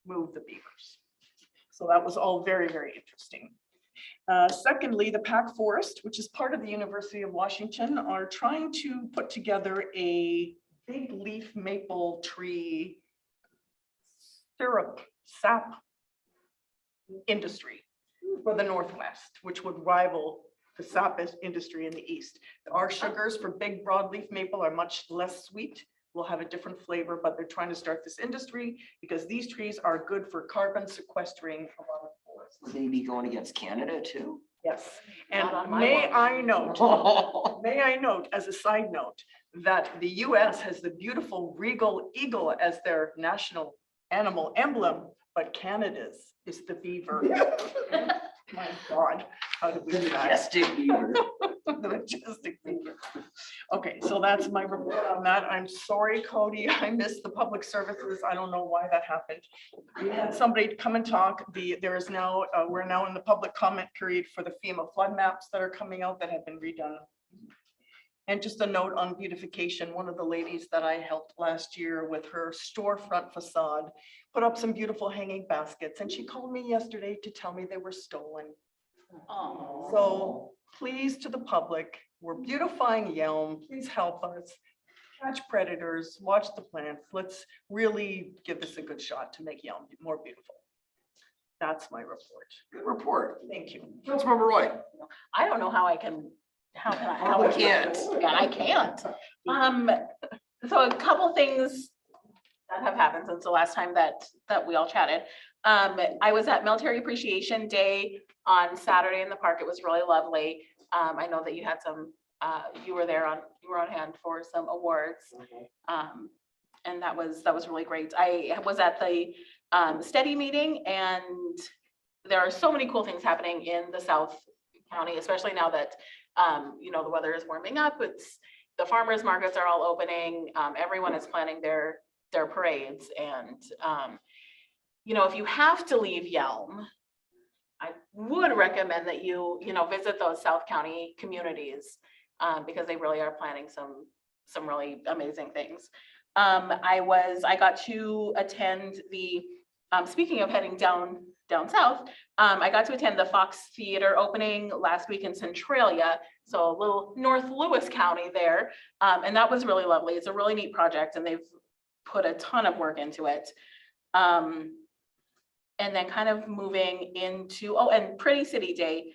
move the beavers. So that was all very, very interesting. Secondly, the Pack Forest, which is part of the University of Washington, are trying to put together a big leaf maple tree sap industry for the Northwest, which would rival the sap industry in the East. Our sugars for big broadleaf maple are much less sweet. Will have a different flavor, but they're trying to start this industry because these trees are good for carbon sequestering a lot of forests. Would they be going against Canada too? Yes, and Not on my may watch. I note, may I note as a side note, that the US has the beautiful regal eagle as their national animal emblem, but Canada's is the beaver. My God, how did we do that? Majestic beaver. The majestic beaver. Okay, so that's my report on that. I'm sorry, Cody, I missed the public services. I don't know why that happened. We had somebody to come and talk. There is now, we're now in the public comment period for the FEMA flood maps that are coming out that have been redone. And just a note on beautification, one of the ladies that I helped last year with her storefront facade put up some beautiful hanging baskets, and she called me yesterday to tell me they were stolen. So please, to the public, we're beautifying Yelm. Please help us catch predators, watch the plants. Let's really give this a good shot to make Yelm more beautiful. That's my report. Good report. Thank you. Councilmember Roy. I don't know how I can, how can I? Oh, we can't. Yeah, I can't. So a couple things that have happened since the last time that we all chatted. I was at Military Appreciation Day on Saturday in the park. It was really lovely. I know that you had some, you were on hand for some awards. And that was really great. I was at the steady meeting, and there are so many cool things happening in the South County, especially now that the weather is warming up. It's the farmers markets are all opening. Everyone is planning their parades, and if you have to leave Yelm, I would recommend that you visit those South County communities because they really are planning some really amazing things. I got to attend the speaking of heading down south, I got to attend the Fox Theater opening last week in Centralia, so a little North Lewis County there, and that was really lovely. It's a really neat project, and they've put a ton of work into it. And then kind of moving into, and Pretty City Day,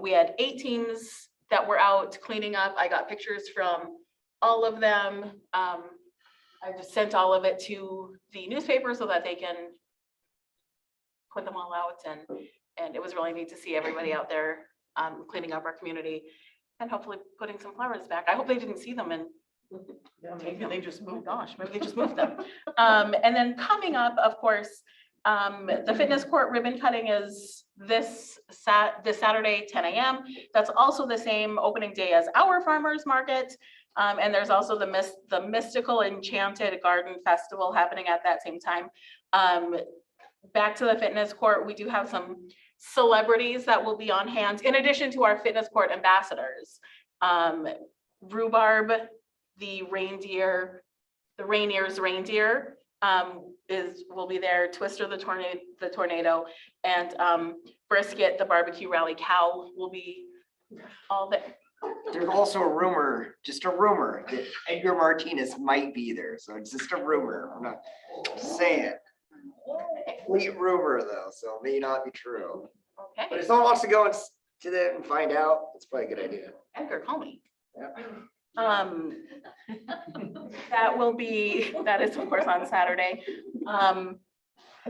we had 8 teams that were out cleaning up. I got pictures from all of them. I just sent all of it to the newspaper so that they can put them all out, and it was really neat to see everybody out there cleaning up our community. and hopefully putting some flowers back. I hope they didn't see them and maybe they just moved, gosh, maybe they just moved them. And then coming up, of course, the fitness court ribbon cutting is this Saturday, 10 a.m. That's also the same opening day as our farmers market. And there's also the Mystical Enchanted Garden Festival happening at that same time. Back to the fitness court, we do have some celebrities that will be on hand in addition to our fitness court ambassadors. Rhubarb, the Rainier's reindeer, will be there. Twister the tornado, and Brisket the barbecue rally cow will be all there. There's also a rumor, just a rumor, that Edgar Martinez might be there. So it's just a rumor. I'm not saying. Complete rumor though, so it may not be true. But Okay, if someone wants to go to that and find out, it's probably a good idea. Edgar, call me. Yeah. That is of course on Saturday.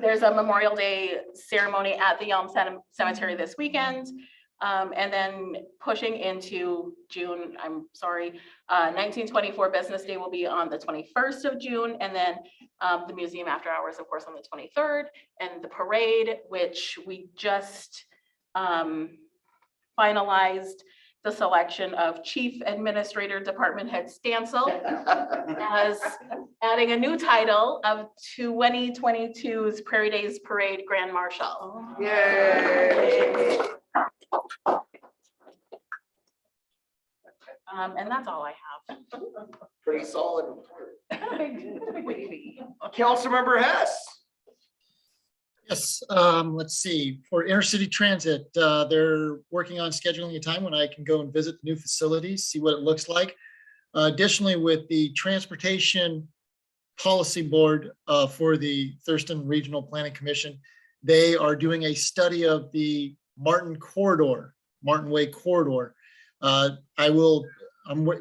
There's a Memorial Day ceremony at the Yelm Cemetery this weekend. And then pushing into June, 1924 Business Day will be on the 21st of June. And then the museum after hours, of course, on the 23rd. And the parade, which we just finalized the selection of Chief Administrator Department Head Stansel as adding a new title of 2022's Prairie Days Parade Grand Marshal. Yay! And that's all I have. Pretty solid report. Councilmember Hess. Yes, let's see, for intercity transit, they're working on scheduling a time when I can go and visit the new facilities, see what it looks like. Additionally, with the Transportation Policy Board for the Thurston Regional Planning Commission, they are doing a study of the Martin Way corridor. I'm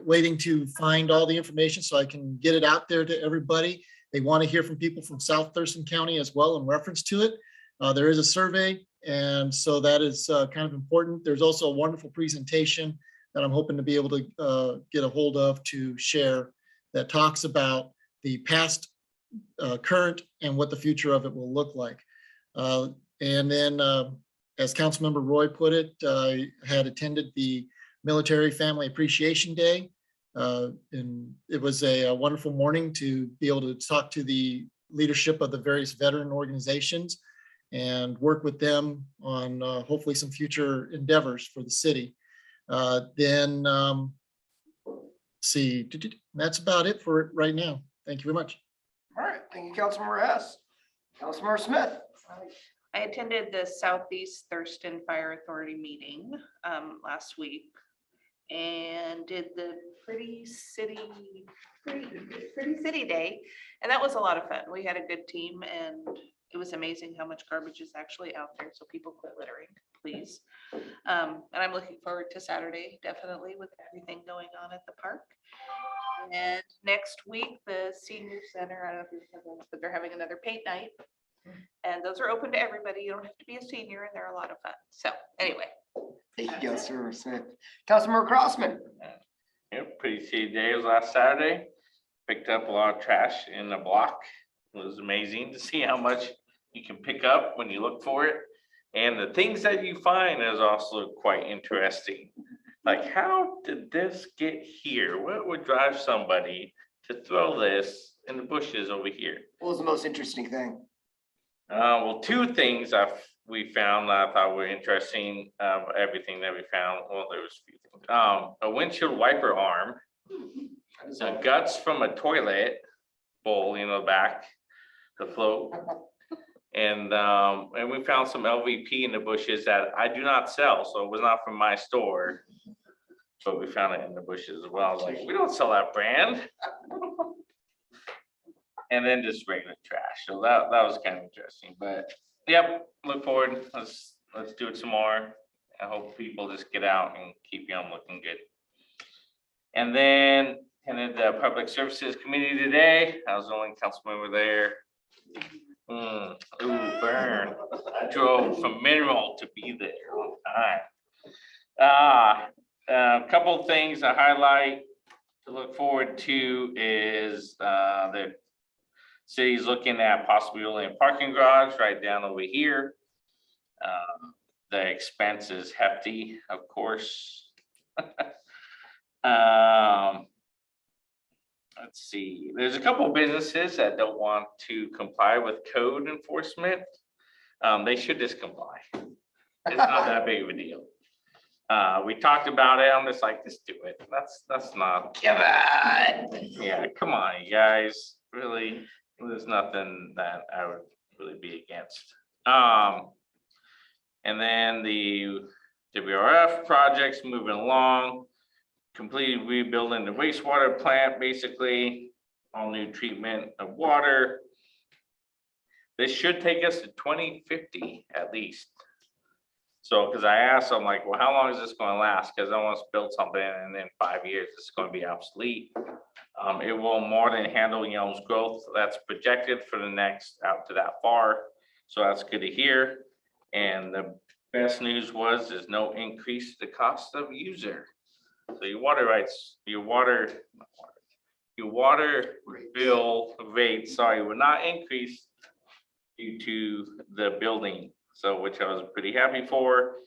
waiting to find all the information so I can get it out there to everybody. They want to hear from people from South Thurston County as well in reference to it. There is a survey, and so that is kind of important. There's also a wonderful presentation that I'm hoping to be able to get a hold of to share that talks about the past, current, and what the future of it will look like. And then, as Councilmember Roy put it, I had attended the Military Family Appreciation Day. And it was a wonderful morning to be able to talk to the leadership of the various veteran organizations and work with them on hopefully some future endeavors for the city. Then see, that's about it for right now. Thank you very much. All right, thank you, Councilmember Hess. Councilmember Smith. I attended the Southeast Thurston Fire Authority meeting last week and did the Pretty City Day. And that was a lot of fun. We had a good team and it was amazing how much garbage is actually out there. So people quit littering, please. And I'm looking forward to Saturday, definitely, with everything going on at the park. And next week, the Senior Center, I don't know if you're familiar, but they're having another paint night. And those are open to everybody. You don't have to be a senior and they're a lot of fun. So anyway. Thank you, Councilmember Smith. Councilmember Crossman. Yep, Pretty City Day was last Saturday. Picked up a lot of trash in the block. It was amazing to see how much you can pick up when you look for it. And the things that you find is also quite interesting. Like, how did this get here? What would drive somebody to throw this in the bushes over here? What was the most interesting thing? Well, two things we found that I thought were interesting of everything that we found. Well, there was a few things. A windshield wiper arm, some guts from a toilet bowl, back, the float. And we found some LVP in the bushes that I do not sell, so it was not from my store. But we found it in the bushes as well. I was like, we don't sell that brand. And then just regular trash. So that was kind of interesting. But yep, look forward. Let's do it some more. I hope people just get out and keep Yelm looking good. And then attended the Public Services Committee today. I was the only council member there. Ooh, burn. I drove from Mineral to be there on time. A couple of things to highlight to look forward to is the city's looking at possibly building a parking garage right down over here. The expense is hefty, of course. Let's see, there's a couple of businesses that don't want to comply with code enforcement. They should just comply. It's not that big of a deal. We talked about it. I'm just like, just do it. That's not. Come on. Yeah, come on, you guys. Really, there's nothing that I would really be against. And then the WRF project's moving along. Completed rebuilding the wastewater plant, basically, all new treatment of water. This should take us to 2050 at least. So, because I asked, I'm like, well, how long is this going to last? Because I want to build something and in 5 years, it's going to be obsolete. It will more than handle Yelm's growth that's projected for the next out to that far. So that's good to hear. And the best news was there's no increase to the cost of user. So your water rights, your water bill rate, sorry, will not increase due to the building. So which I was pretty happy for.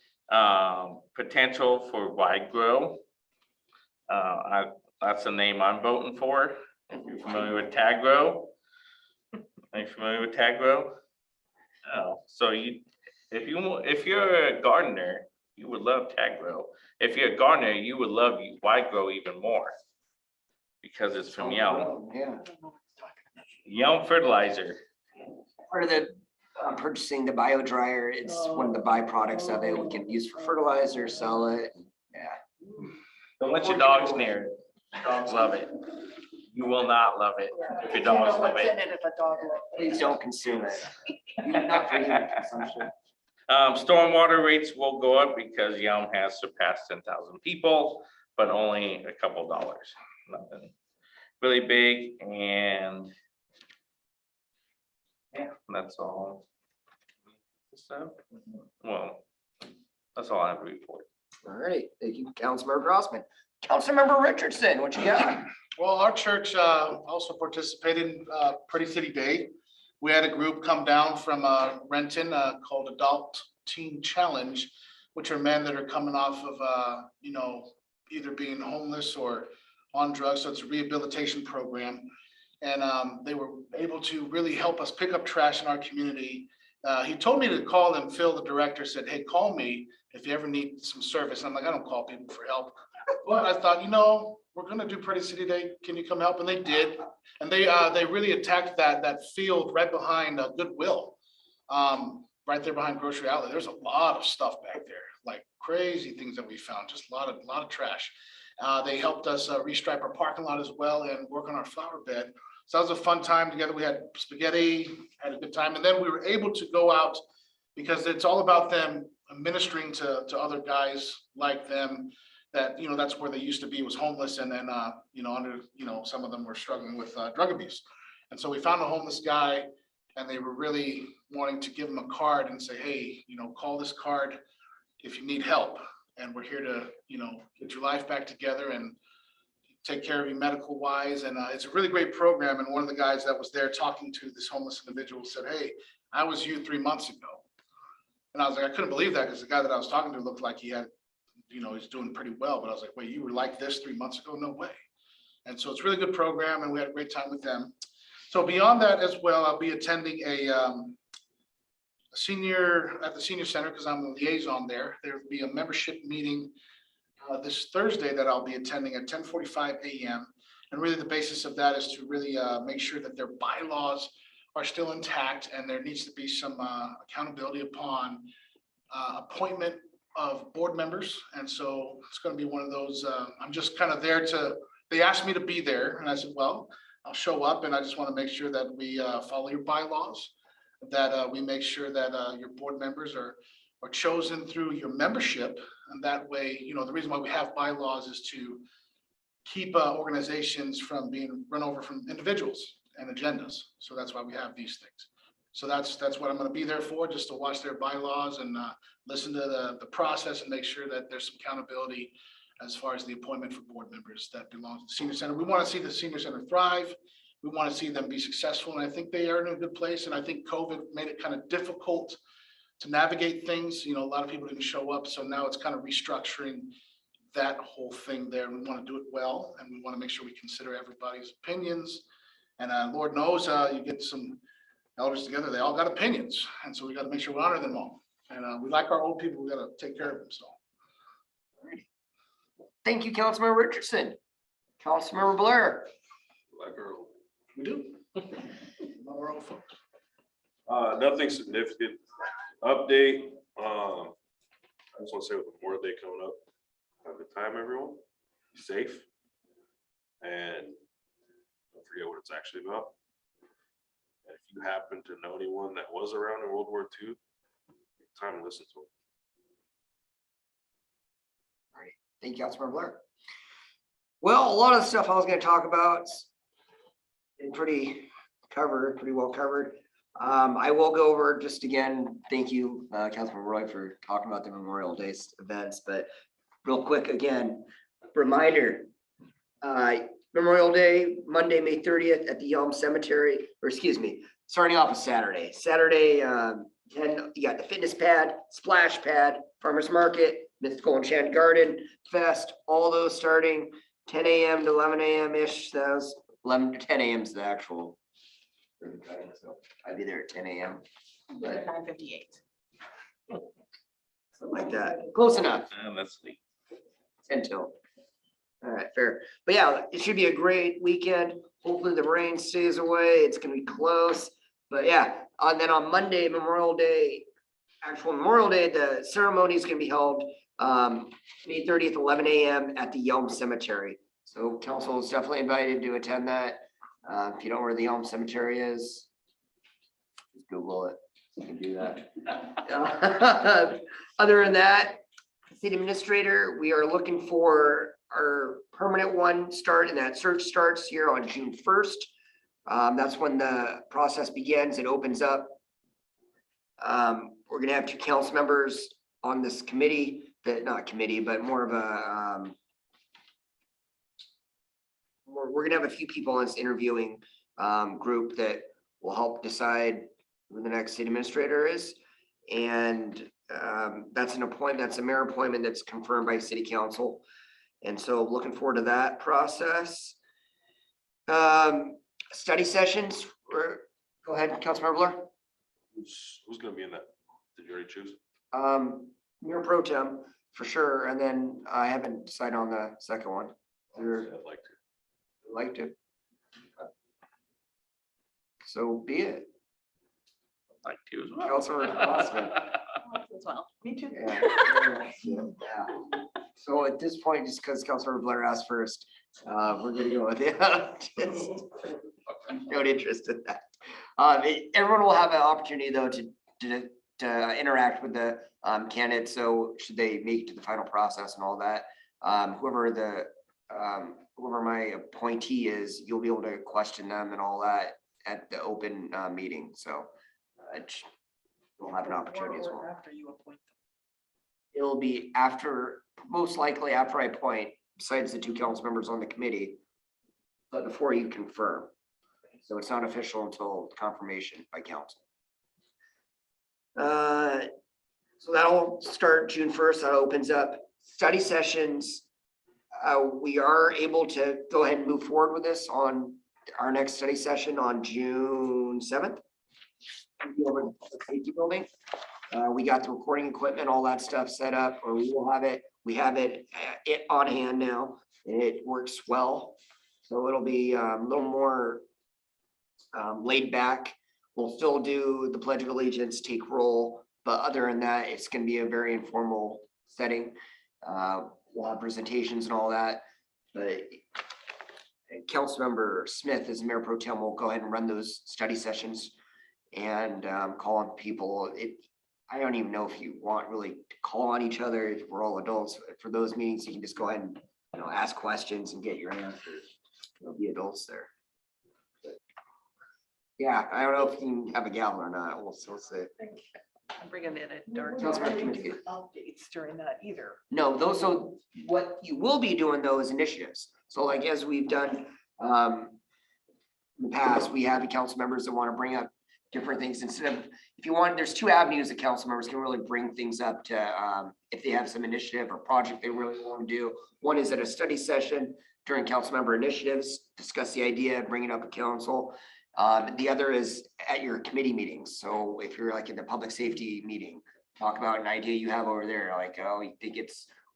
Potential for wide grow. That's the name I'm voting for. If you're familiar with tag grow. Are you familiar with tag grow? Oh, so if you're a gardener, you would love tag grow. If you're a gardener, you would love wide grow even more because it's from Yelm. Yeah. Yelm fertilizer. Part of the purchasing the bio dryer, it's one of the byproducts of it. We can use for fertilizer, sell it. Yeah. Don't let your dogs near it. Dogs love it. You will not love it if your dogs love it. Please don't consume it. Not for human consumption. Stormwater rates will go up because Yelm has surpassed 10,000 people, but only a couple dollars. Nothing really big, and yeah, that's all. So, well, that's all I have to report. All right, thank you, Councilmember Grossman. Councilmember Richardson, what you got? Well, our church also participated in Pretty City Day. We had a group come down from Renton called Adult Teen Challenge, which are men that are coming off of, either being homeless or on drugs. So it's a rehabilitation program. And they were able to really help us pick up trash in our community. He told me to call him. Phil, the director, said, hey, call me if you ever need some service. And I'm like, I don't call people for help. But I thought, we're gonna do Pretty City Day. Can you come help? And they did. And they really attacked that field right behind Goodwill, right there behind Grocery Outlet. There's a lot of stuff back there, like crazy things that we found, just a lot of trash. They helped us restripe our parking lot as well and work on our flower bed. So that was a fun time together. We had spaghetti, had a good time. And then we were able to go out because it's all about them ministering to other guys like them that, that's where they used to be, was homeless. And then, some of them were struggling with drug abuse. And so we found a homeless guy and they were really wanting to give him a card and say, hey, call this card if you need help. And we're here to, get your life back together and take care of you medical wise. And it's a really great program. And one of the guys that was there talking to this homeless individual said, hey, I was you 3 months ago. And I was like, I couldn't believe that because the guy that I was talking to looked like he had, he's doing pretty well. But I was like, wait, you were like this 3 months ago? No way. And so it's a really good program and we had a great time with them. So beyond that as well, I'll be attending at the senior center because I'm the liaison there. There will be a membership meeting this Thursday that I'll be attending at 10:45 a.m. And really the basis of that is to really make sure that their bylaws are still intact and there needs to be some accountability upon appointment of board members. And so it's going to be one of those, I'm just kind of there they asked me to be there and I said, well, I'll show up and I just want to make sure that we follow your bylaws, that we make sure that your board members are chosen through your membership. And that way, the reason why we have bylaws is to keep organizations from being run over from individuals and agendas. So that's why we have these things. So that's what I'm going to be there for, just to watch their bylaws and listen to the process and make sure that there's some accountability as far as the appointment for board members that belong to the senior center. We want to see the senior center thrive. We want to see them be successful, and I think they are in a good place. And I think COVID made it kind of difficult to navigate things. You know, a lot of people didn't show up, so now it's kind of restructuring that whole thing there. We want to do it well, and we want to make sure we consider everybody's opinions. And Lord knows, you get some elders together, they all got opinions, and so we got to make sure we honor them all. And we like our old people, we got to take care of them, so. Thank you, Councilmember Richardson. Councilmember Blair. Like our old. We do. Love our old folks. Nothing significant. Update. I just want to say with Memorial Day coming up, have a good time, everyone. Be safe. And don't forget what it's actually about. And if you happen to know anyone that was around in World War II, time to listen to them. All right, thank you, Councilmember Blair. Well, a lot of the stuff I was gonna talk about has been pretty well covered. I will go over just again, thank you, Councilmember Roy, for talking about the Memorial Day events, but real quick, again, reminder, Memorial Day, Monday, May 30th at the Yelm Cemetery, or excuse me, starting off with Saturday. Saturday, you got the fitness pad, splash pad, farmer's market, mythical enchanted garden, fest, all those starting 10 a.m. to 11 a.m. ish. That was 11 to 10 a.m. is the actual. So I'd be there at 10 a.m. but 9:58. something like that. Close enough. That's sweet. 10 till. All right, fair. But yeah, it should be a great weekend. Hopefully the rain stays away. It's gonna be close. But yeah, and then on Monday, Memorial Day, actual Memorial Day, the ceremony is gonna be held May 30th, 11 a.m. at the Yelm Cemetery. So council is definitely invited to attend that. If you don't know where the Yelm Cemetery is, just Google it. You can do that. Other than that, city administrator, we are looking for our permanent one start, and that search starts here on June 1st. That's when the process begins. It opens up. We're gonna have 2 council members on this committee, not committee, but more of a, we're gonna have a few people on this interviewing group that will help decide who the next city administrator is. And that's an appointment, that's a mayor appointment that's confirmed by city council. And so looking forward to that process. Study sessions, go ahead, Councilmember Blair. Who's gonna be in that? Did you already choose? Mayor Pro Tem, for sure, and then I haven't decided on the second one. I'd like to. So be it. Like to as well. Councilmember Osman. As well. Me too. Yeah. So at this point, just because Councilmember Blair asked first, we're gonna go with it. Just no interest in that. Everyone will have an opportunity though to interact with the candidates. So should they make it to the final process and all that, whoever my appointee is, you'll be able to question them and all that at the open meeting. So we'll have an opportunity as well. After you appoint It'll be after, most likely after I appoint, besides the 2 council members on the committee, but before you confirm. So it's not official until confirmation by council. So that'll start June 1st. That opens up study sessions. We are able to go ahead and move forward with this on our next study session on June 7th. Over in the safety building. We got the recording equipment, all that stuff set up, or we will have it. We have it on hand now. It works well. So it'll be a little more laid back. We'll still do the Pledge of Allegiance, take roll, but other than that, it's going to be a very informal setting. We'll have presentations and all that. But Councilmember Smith, as Mayor Pro Tem, will go ahead and run those study sessions and call on people. I don't even know if you want really to call on each other. If we're all adults for those meetings, you can just go ahead and ask questions and get your answers. There'll be adults there. But yeah, I don't know if you can have a gavel or not. We'll still say. I'm bringing in a We dark. don't Councilmember really Kaminsky. do updates during that either. No, those, so what you will be doing though is initiatives. So like as we've done, in the past, we have the council members that want to bring up different things instead of, if you want, there's two avenues that council members can really bring things up to, if they have some initiative or project they really want to do. One is at a study session during council member initiatives, discuss the idea, bring it up at council. The other is at your committee meetings. So if you're like in the public safety meeting, talk about an idea you have over there, like, oh, you think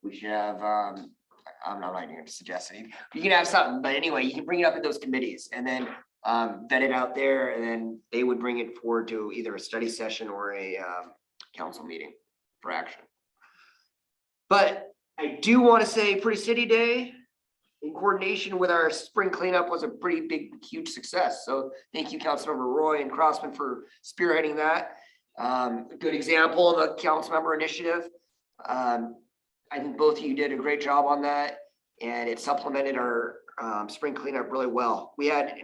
we should have, I'm not going to suggest anything. You can have something, but anyway, you can bring it up at those committees and then vet it out there, and then they would bring it forward to either a study session or a council meeting for action. But I do want to say Pretty City Day in coordination with our spring cleanup was a pretty big, huge success. So thank you, Councilmember Roy and Crossman, for spearheading that. A good example of a council member initiative. I think both of you did a great job on that, and it supplemented our spring cleanup really well. We had,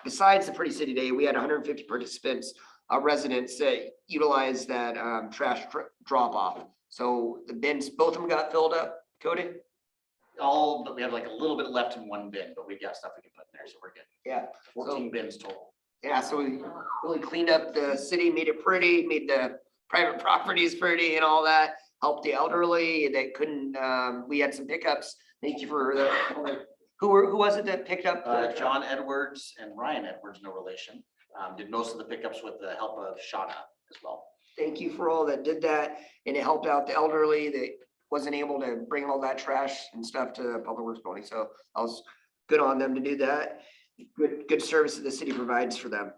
besides the Pretty City Day, we had 150 participants, residents that utilized that trash drop off. So the bins, both of them got filled up, Cody? All, but we have like a little bit left in one bin, but we've got stuff we can put in there, so we're good. Yeah. 14 bins total. Yeah, so we really cleaned up the city, made it pretty, made the private properties pretty and all that. Helped the elderly that couldn't, we had some pickups. Thank you for the, who was it that picked up? John Edwards and Ryan Edwards, no relation, did most of the pickups with the help of Shauna as well. Thank you for all that did that, and it helped out the elderly that wasn't able to bring all that trash and stuff to the public works building. So I was good on them to do that. Good service that the city provides for them.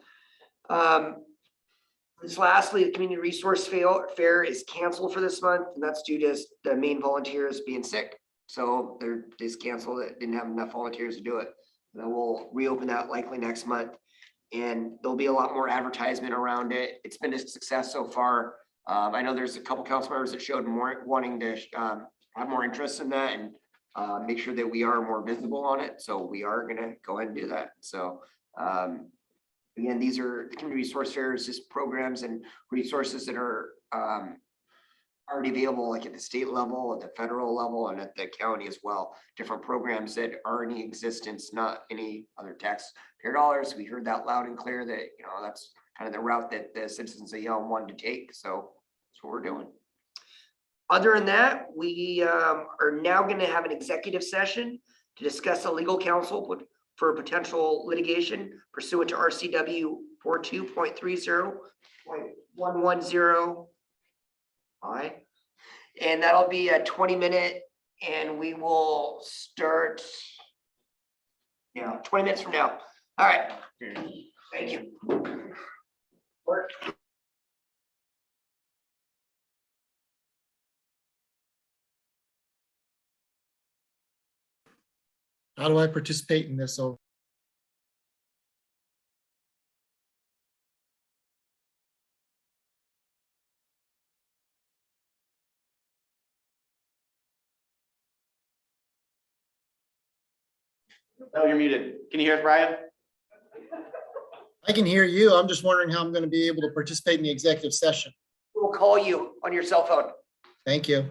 Just lastly, the community resource fair is canceled for this month, and that's due to the main volunteers being sick. So they're just canceled. It didn't have enough volunteers to do it. And then we'll reopen that likely next month. And there'll be a lot more advertisement around it. It's been a success so far. I know there's a couple council members that showed more wanting to have more interest in that and make sure that we are more visible on it. So we are gonna go ahead and do that. So again, these are the community resource fairs, just programs and resources that are already available, like at the state level, at the federal level, and at the county as well. Different programs that are in existence, not any other taxpayer dollars. We heard that loud and clear that, you know, that's kind of the route that the citizens of Yelm wanted to take. So that's what we're doing. Other than that, we are now going to have an executive session to discuss a legal counsel for potential litigation pursuant to RCW 42.30.110. And that'll be a 20-minute, and we will start 20 minutes from now. All right. Thank you. Work. How do I participate in this? So Oh, you're muted. Can you hear us, Brian? I can hear you. I'm just wondering how I'm going to be able to participate in the executive session. We'll call you on your cell phone. Thank you.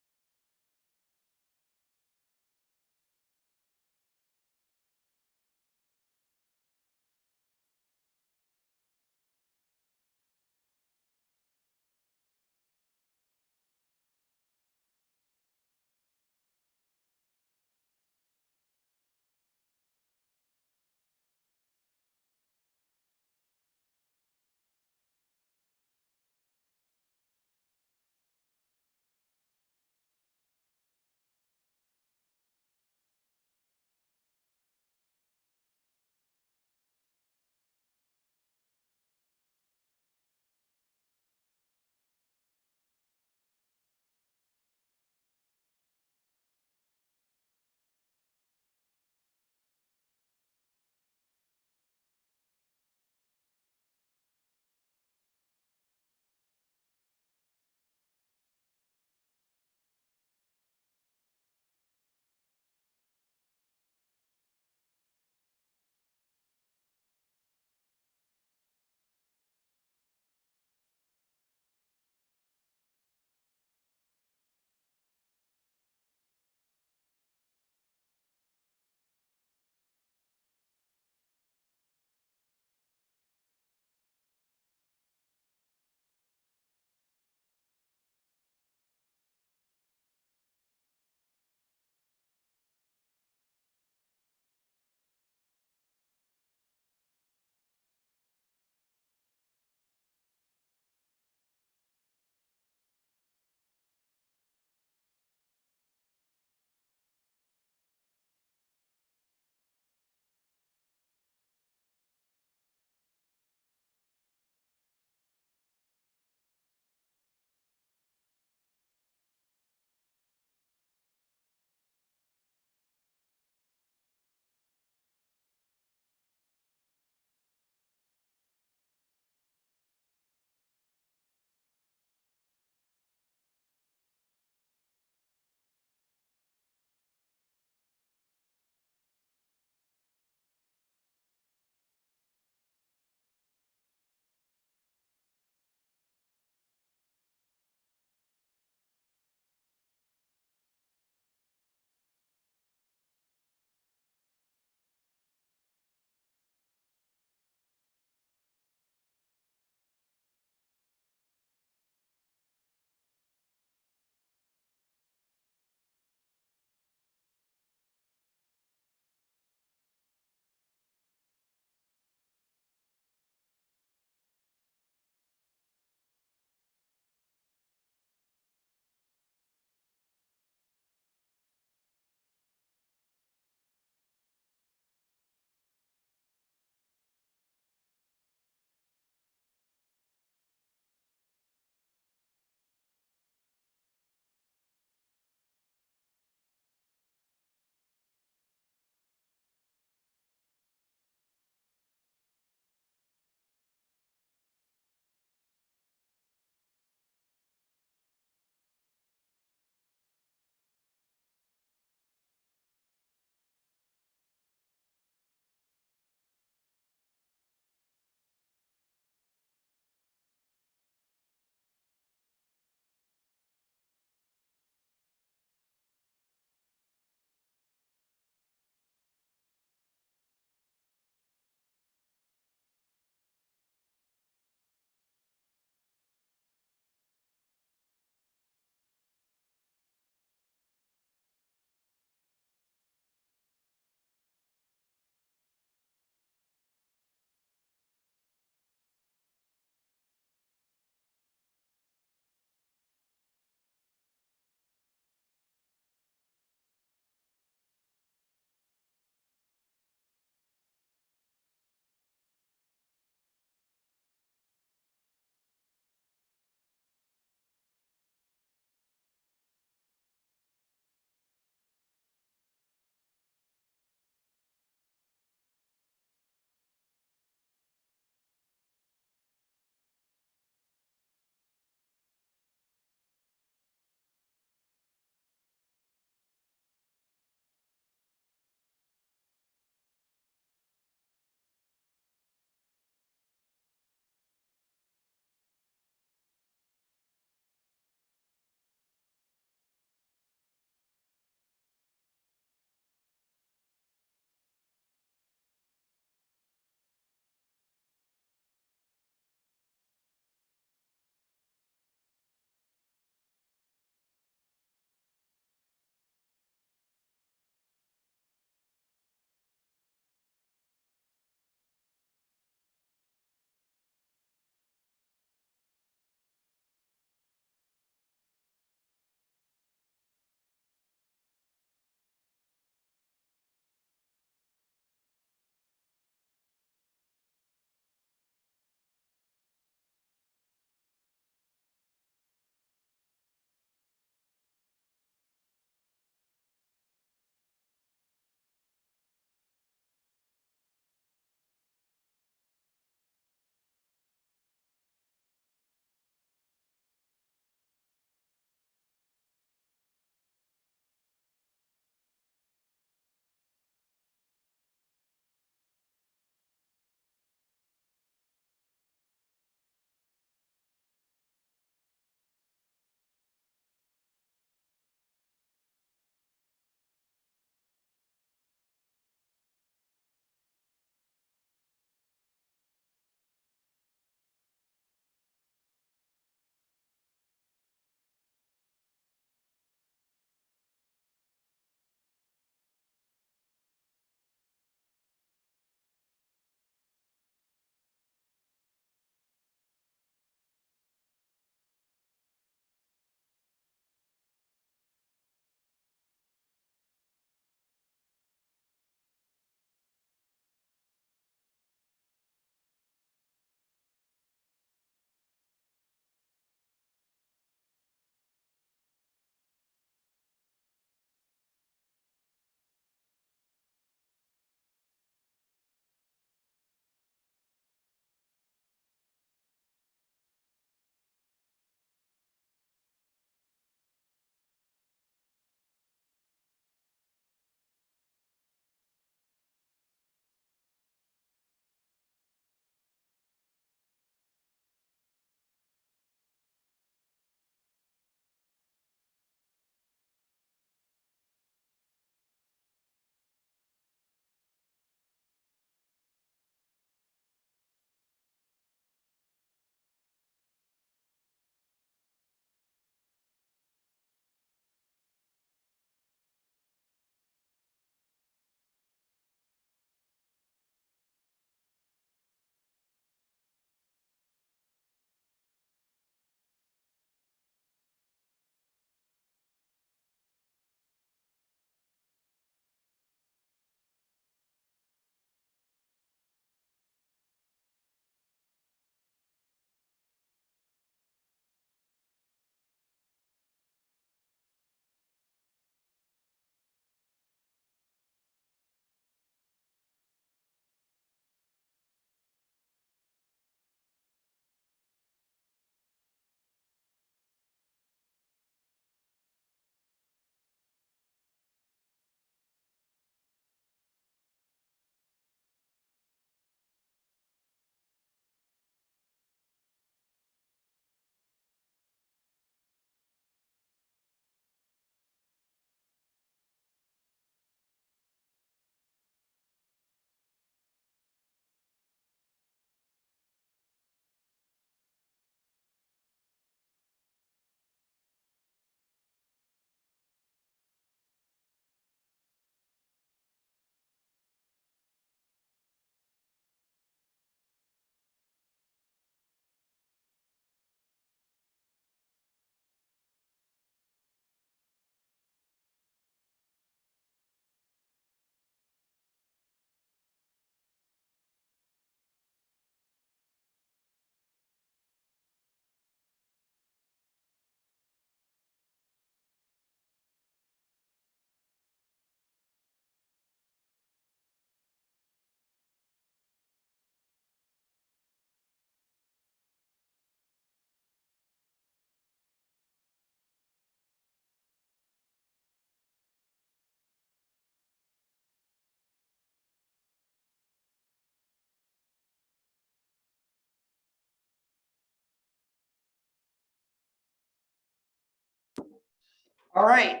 All right,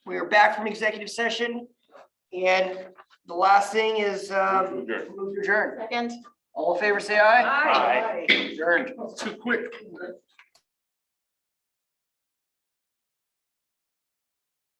we are back from executive session. And the last thing is, move to adjourn. Second. All in favor, say aye. Aye. Adjourned. Too quick.